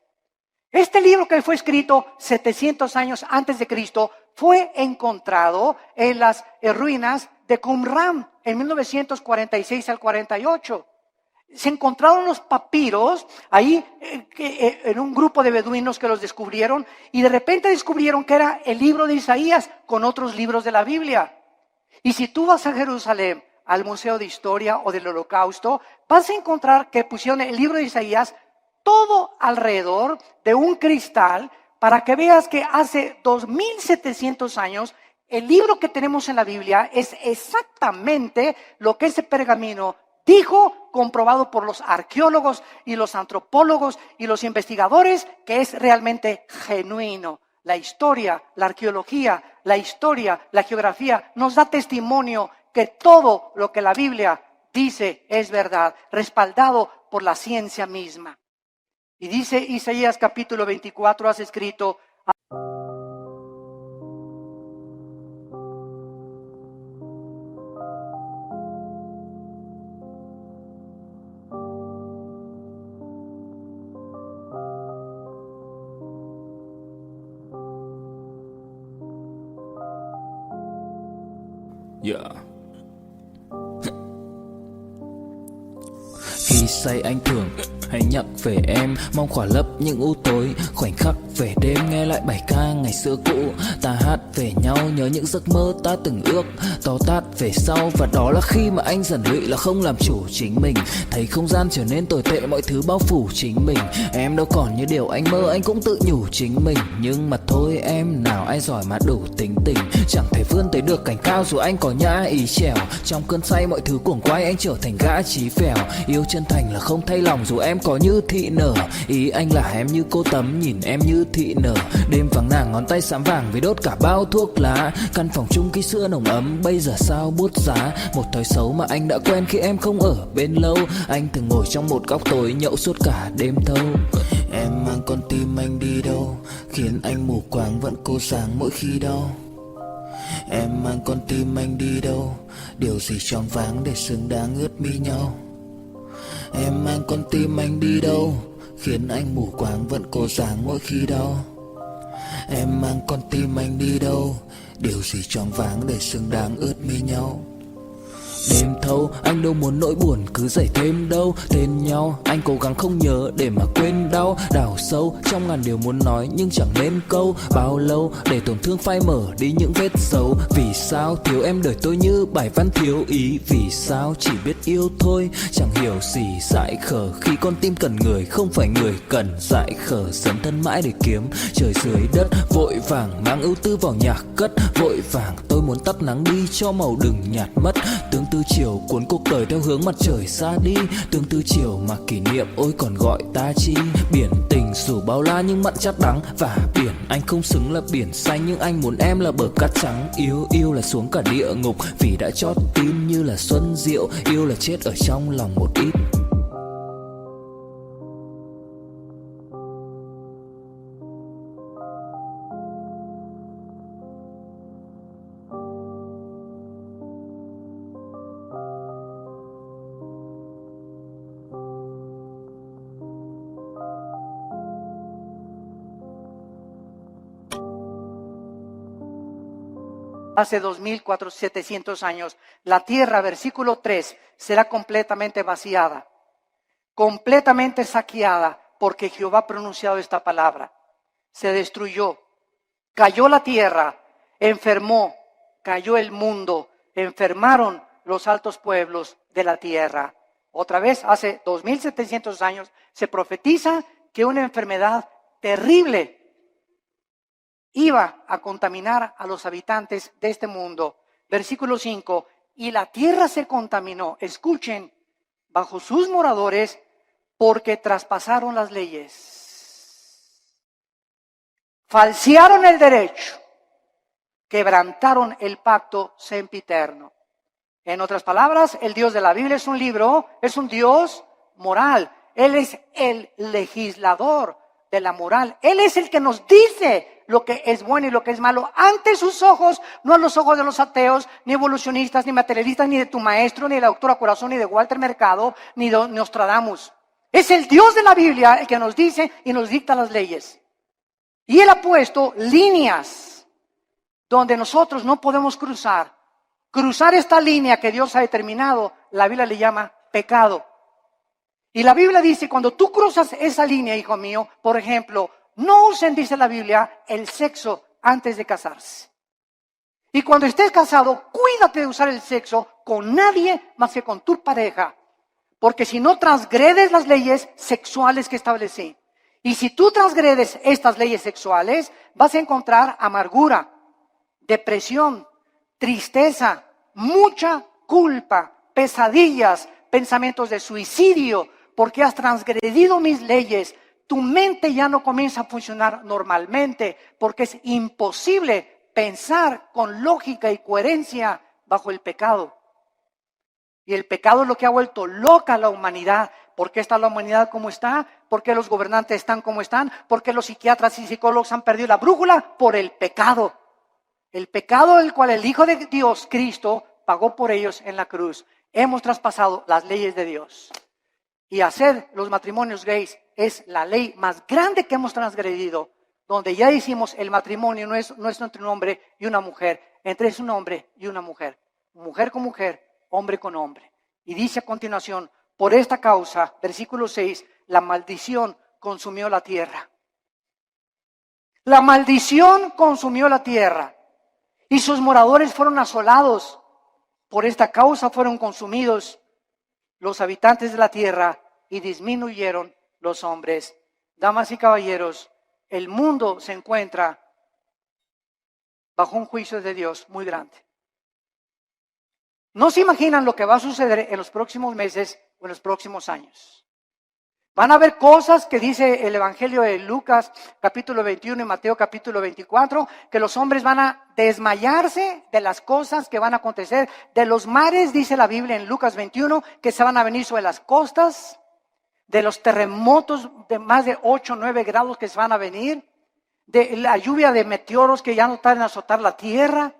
Este libro que fue escrito 700 años antes de Cristo fue encontrado en las ruinas de Qumran en 1946 al 48. Se encontraron los papiros ahí en un grupo de beduinos que los descubrieron y de repente descubrieron que era el libro de Isaías con otros libros de la Biblia. Y si tú vas a Jerusalén, al Museo de Historia o del Holocausto, vas a encontrar que pusieron el libro de Isaías todo alrededor de un cristal para que veas que hace 2700 años el libro que tenemos en la Biblia es exactamente lo que ese pergamino dijo, comprobado por los arqueólogos y los antropólogos y los investigadores, que es realmente genuino. La historia, la arqueología, la historia, la geografía nos da testimonio que todo lo que la Biblia dice es verdad, respaldado por la ciencia misma. Y dice Isaías capítulo 24, has escrito: Yeah. Khi say anh thường hay nhắc về em, mong khỏa lấp những u tối, khoảnh khắc về đêm nghe lại bài ca ngày xưa cũ. Ta hát về nhau nhớ những giấc mơ ta từng ước, to tát về sau. Và đó là khi mà anh dần lụy là không làm chủ chính mình, thấy không gian trở nên tồi tệ, mọi thứ bao phủ chính mình. Em đâu còn như điều anh mơ, anh cũng tự nhủ chính mình. Nhưng mà thôi em, nào ai giỏi mà đủ tính tình, chẳng thể vươn tới được cành cao dù anh có nhã ý trèo. Trong cơn say mọi thứ cuồng quay, anh trở thành gã chí phèo. Yêu chân thành là không thay lòng dù em có như thị nở. Ý anh là em như cô tấm, nhìn em như thị nở. Đêm vắng nàng ngón tay xám vàng vì đốt cả bao thuốc lá. Căn phòng chung ký xưa nồng ấm, bây giờ sao bút giá. Một thói xấu mà anh đã quen khi em không ở bên lâu. Anh thường ngồi trong một góc tối nhậu suốt cả đêm thâu. Em mang con tim anh đi đâu, khiến anh mù quáng vẫn cố sáng mỗi khi đau. Em mang con tim anh đi đâu, điều gì choáng váng để xứng đáng ướt mi nhau. Em mang con tim anh đi đâu, khiến anh mù quáng vẫn cố sáng mỗi khi đau. Em mang con tim anh đi đâu, điều gì choáng váng để xứng đáng ướt mi nhau. Đêm thâu anh đâu muốn nỗi buồn cứ dậy thêm đâu. Tên nhau anh cố gắng không nhớ để mà quên đau. Đào sâu trong ngàn điều muốn nói nhưng chẳng nên câu. Bao lâu để tổn thương phai mở đi những vết dấu. Vì sao thiếu em đời tôi như bài văn thiếu ý. Vì sao chỉ biết yêu thôi chẳng hiểu gì dại khờ. Khi con tim cần người không phải người cần dại khờ. Dấn thân mãi để kiếm trời dưới đất. Vội vàng mang ưu tư vào nhạc cất. Vội vàng tôi muốn tắt nắng đi cho màu đừng nhạt mất. Tương tư chiều cuốn cuộc đời theo hướng mặt trời xa đi. Tương tư chiều mà kỷ niệm ôi còn gọi ta chi. Biển tình dù bao la nhưng mặn chát đắng. Và biển anh không xứng là biển xanh, nhưng anh muốn em là bờ cát trắng. Yêu là xuống cả địa ngục vì đã chót tim như là xuân diệu. Yêu là chết ở trong lòng một ít. Hace 2700 años, la tierra, versículo 3, será completamente vaciada, completamente saqueada, porque Jehová ha pronunciado esta palabra. Se destruyó, cayó la tierra, enfermó, cayó el mundo, enfermaron los altos pueblos de la tierra. otra vez hace 2700 años, se profetiza que una enfermedad terrible iba a contaminar a los habitantes de este mundo. Versículo 5, y la tierra se contaminó, escuchen, bajo sus moradores, porque traspasaron las leyes, falsearon el derecho, quebrantaron el pacto sempiterno. En otras palabras, el Dios de la Biblia es un libro, es un Dios moral. Él es el legislador de la moral. Él es el que nos dice lo que es bueno y lo que es malo ante sus ojos, no a los ojos de los ateos, ni evolucionistas, ni materialistas, ni de tu maestro, ni de la doctora Corazón, ni de Walter Mercado, ni de Nostradamus. Es el Dios de la Biblia el que nos dice y nos dicta las leyes. Y Él ha puesto líneas donde nosotros no podemos cruzar. Cruzar esta línea que Dios ha determinado, la Biblia le llama pecado. Y la Biblia dice, cuando tú cruzas esa línea, hijo mío, por ejemplo, no usen, dice la Biblia, el sexo antes de casarse. Y cuando estés casado, cuídate de usar el sexo con nadie más que con tu pareja. Porque si no transgredes las leyes sexuales que establecí. Y si tú transgredes estas leyes sexuales, vas a encontrar amargura, depresión, tristeza, mucha culpa, pesadillas, pensamientos de suicidio, porque has transgredido mis leyes. Tu mente ya no comienza a funcionar normalmente, porque es imposible pensar con lógica y coherencia bajo el pecado. Y el pecado es lo que ha vuelto loca a la humanidad. ¿Por qué está la humanidad como está? ¿Por qué los gobernantes están como están? ¿Por qué los psiquiatras y psicólogos han perdido la brújula? Por el pecado. El pecado del cual el Hijo de Dios, Cristo, pagó por ellos en la cruz. Hemos traspasado las leyes de Dios. Y hacer los matrimonios gays es la ley más grande que hemos transgredido, donde ya decimos el matrimonio no es entre un hombre y una mujer, entre es un hombre y una mujer con mujer, hombre con hombre. Y dice a continuación, por esta causa, versículo 6, la maldición consumió la tierra. La maldición consumió la tierra y sus moradores fueron asolados. Por esta causa fueron consumidos los habitantes de la tierra y disminuyeron los hombres. Damas y caballeros, el mundo se encuentra bajo un juicio de Dios muy grande. No se imaginan lo que va a suceder en los próximos meses o en los próximos años. Van a haber cosas que dice el Evangelio de Lucas capítulo 21 y Mateo capítulo 24, que los hombres van a desmayarse de las cosas que van a acontecer. De los mares, dice la Biblia en Lucas 21, que se van a venir sobre las costas, de los terremotos de más de 8 o 9 grados que se van a venir, de la lluvia de meteoros que ya no tardan en azotar la tierra,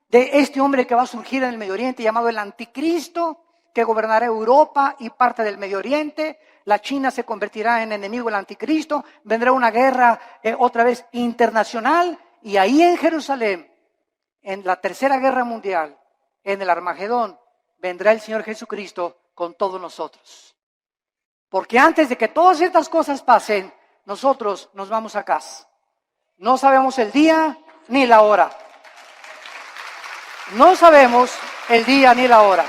de este hombre que va a surgir en el Medio Oriente llamado el Anticristo, que gobernará Europa y parte del Medio Oriente. La China se convertirá en enemigo del Anticristo, vendrá una guerra otra vez internacional, y ahí en Jerusalén, en la Tercera Guerra Mundial, en el Armagedón, vendrá el Señor Jesucristo con todos nosotros. Porque antes de que todas estas cosas pasen, nosotros nos vamos a casa. No sabemos el día ni la hora. No sabemos el día ni la hora.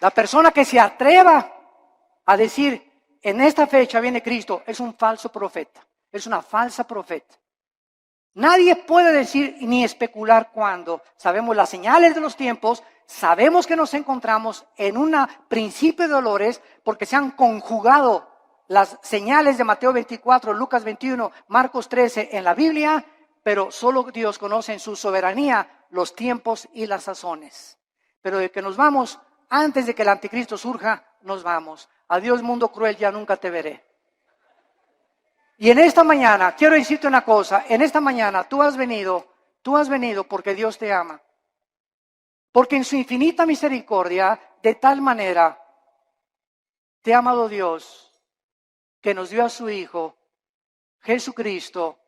La persona que se atreva a decir, en esta fecha viene Cristo, es un falso profeta, es una falsa profeta. Nadie puede decir ni especular cuándo. Sabemos las señales de los tiempos, sabemos que nos encontramos en un principio de dolores porque se han conjugado las señales de Mateo 24, Lucas 21, Marcos 13 en la Biblia, pero solo Dios conoce en su soberanía los tiempos y las sazones. Pero de que nos vamos, antes de que el anticristo surja, nos vamos. Adiós, mundo cruel, ya nunca te veré. Y en esta mañana, quiero decirte una cosa, en esta mañana tú has venido porque Dios te ama. Porque en su infinita misericordia, de tal manera, te ha amado Dios, que nos dio a su Hijo, Jesucristo,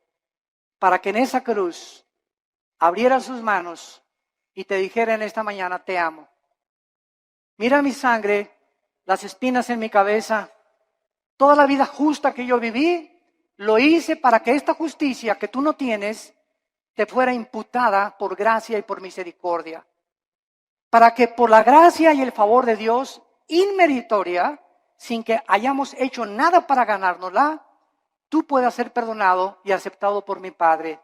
para que en esa cruz abriera sus manos y te dijera en esta mañana, te amo. Mira mi sangre, las espinas en mi cabeza, toda la vida justa que yo viví, lo hice para que esta justicia que tú no tienes te fuera imputada por gracia y por misericordia. para que por la gracia y el favor de Dios, inmeritoria, sin que hayamos hecho nada para ganárnosla, tú puedas ser perdonado y aceptado por mi Padre.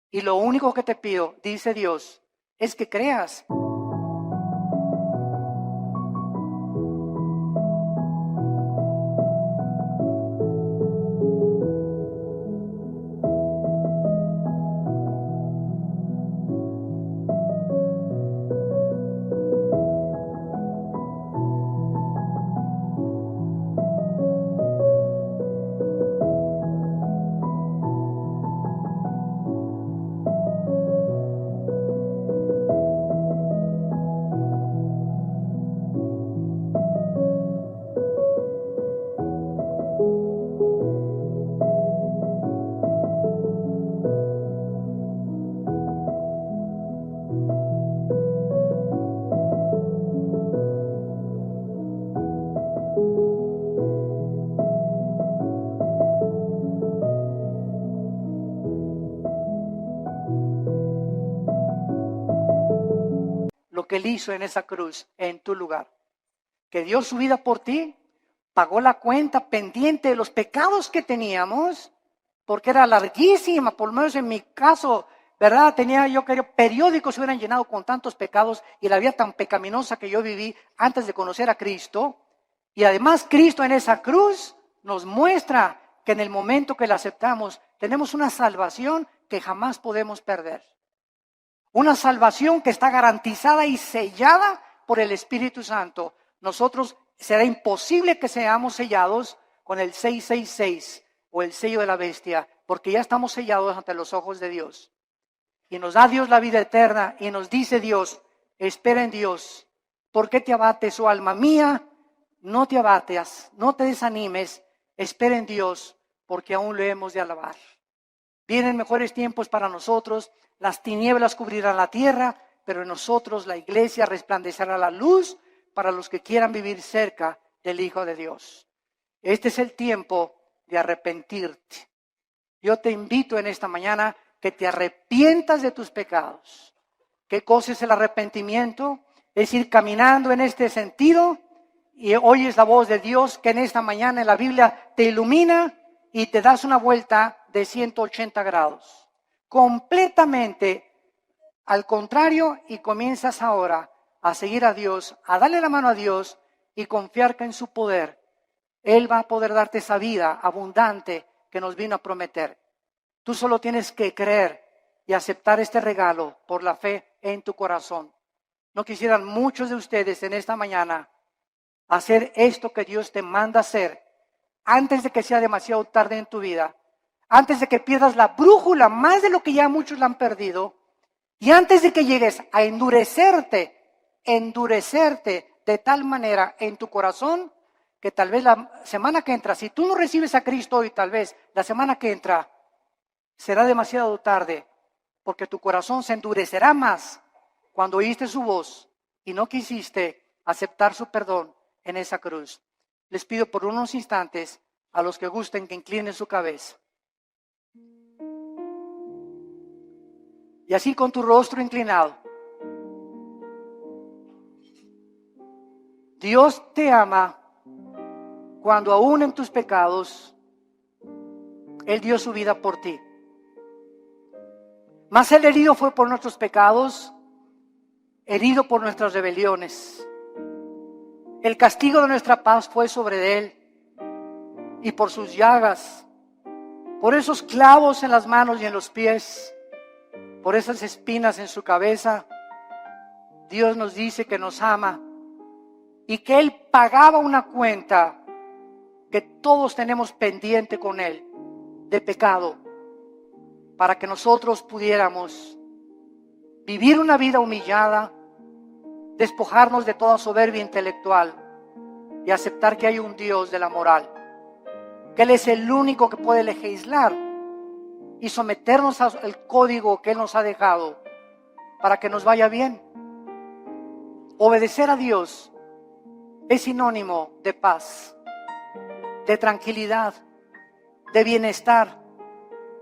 Y lo único que te pido, dice Dios, es que creas. Lo que Él hizo en esa cruz, en tu lugar. Que dio su vida por ti, pagó la cuenta pendiente de los pecados que teníamos, porque era larguísima, por lo menos en mi caso, ¿verdad? Yo creo, periódicos se hubieran llenado con tantos pecados y la vida tan pecaminosa que yo viví antes de conocer a Cristo. Y además Cristo en esa cruz nos muestra que en el momento que la aceptamos, tenemos una salvación que jamás podemos perder. Una salvación que está garantizada y sellada por el Espíritu Santo. Nosotros será imposible que seamos sellados con el 666 o el sello de la bestia, porque ya estamos sellados ante los ojos de Dios. Y nos da Dios la vida eterna y nos dice Dios, espera en Dios. ¿Por qué te abates, oh alma mía? No te abates, no te desanimes, espera en Dios, porque aún lo hemos de alabar. Vienen mejores tiempos para nosotros, las tinieblas cubrirán la tierra, pero en nosotros la iglesia resplandecerá la luz para los que quieran vivir cerca del Hijo de Dios. Este es el tiempo de arrepentirte. Yo te invito en esta mañana que te arrepientas de tus pecados. ¿Qué cosa es el arrepentimiento? Es ir caminando en este sentido y oyes la voz de Dios que en esta mañana en la Biblia te ilumina y te das una vuelta de 180 grados. Completamente al contrario, y comienzas ahora a seguir a Dios, a darle la mano a Dios y confiar que en su poder Él va a poder darte esa vida abundante que nos vino a prometer. Tú solo tienes que creer y aceptar este regalo por la fe en tu corazón. ¿No quisieran muchos de ustedes en esta mañana hacer esto que Dios te manda hacer antes de que sea demasiado tarde en tu vida? Antes de que pierdas la brújula más de lo que ya muchos la han perdido y antes de que llegues a endurecerte de tal manera en tu corazón que tal vez la semana que entra, si tú no recibes a Cristo hoy, tal vez la semana que entra será demasiado tarde, porque tu corazón se endurecerá más cuando oíste su voz y no quisiste aceptar su perdón en esa cruz. Les pido por unos instantes a los que gusten que inclinen su cabeza. Y así con tu rostro inclinado. Dios te ama cuando aún en tus pecados Él dio su vida por ti. Mas el herido fue por nuestros pecados, herido por nuestras rebeliones. El castigo de nuestra paz fue sobre Él y por sus llagas, por esos clavos en las manos y en los pies, por esas espinas en su cabeza, Dios nos dice que nos ama y que Él pagaba una cuenta que todos tenemos pendiente con Él de pecado, para que nosotros pudiéramos vivir una vida humillada, despojarnos de toda soberbia intelectual y aceptar que hay un Dios de la moral, que Él es el único que puede legislar y someternos al código que Él nos ha dejado para que nos vaya bien. Obedecer a Dios es sinónimo de paz, de tranquilidad, de bienestar,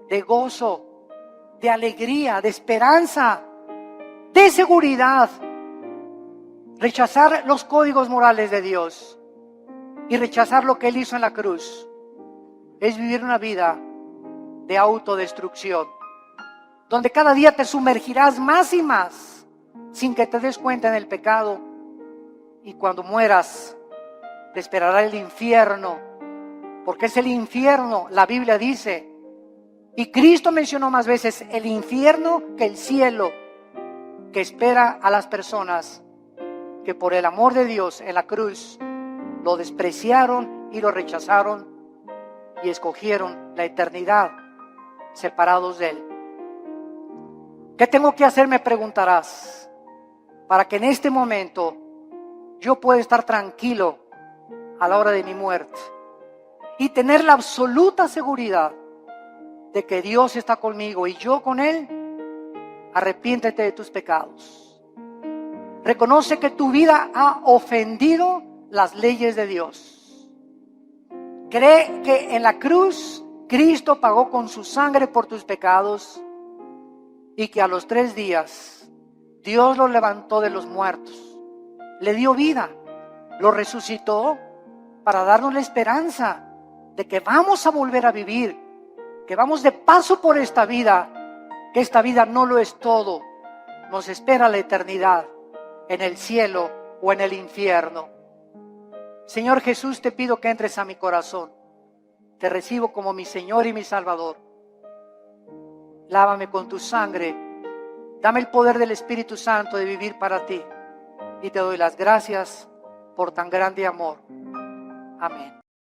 de gozo, de alegría, de esperanza, de seguridad, Rechazar los códigos morales de Dios y rechazar lo que Él hizo en la cruz es vivir una vida de autodestrucción, donde cada día te sumergirás más y más sin que te des cuenta en el pecado, y cuando mueras te esperará el infierno, porque es el infierno, la Biblia dice, y Cristo mencionó más veces el infierno que el cielo, que espera a las personas que por el amor de Dios en la cruz lo despreciaron y lo rechazaron y escogieron la eternidad separados de Él. ¿Qué tengo que hacer?, me preguntarás, para que en este momento yo pueda estar tranquilo a la hora de mi muerte y tener la absoluta seguridad de que Dios está conmigo y yo con Él. Arrepiéntete de tus pecados. Reconoce que tu vida ha ofendido las leyes de Dios. Cree que en la cruz Cristo pagó con su sangre por tus pecados y que a los 3 días Dios lo levantó de los muertos, le dio vida, lo resucitó para darnos la esperanza de que vamos a volver a vivir, que vamos de paso por esta vida, que esta vida no lo es todo, nos espera la eternidad en el cielo o en el infierno. Señor Jesús, te pido que entres a mi corazón. Te recibo como mi Señor y mi Salvador. Lávame con tu sangre. Dame el poder del Espíritu Santo de vivir para ti. Y te doy las gracias por tan grande amor. Amén.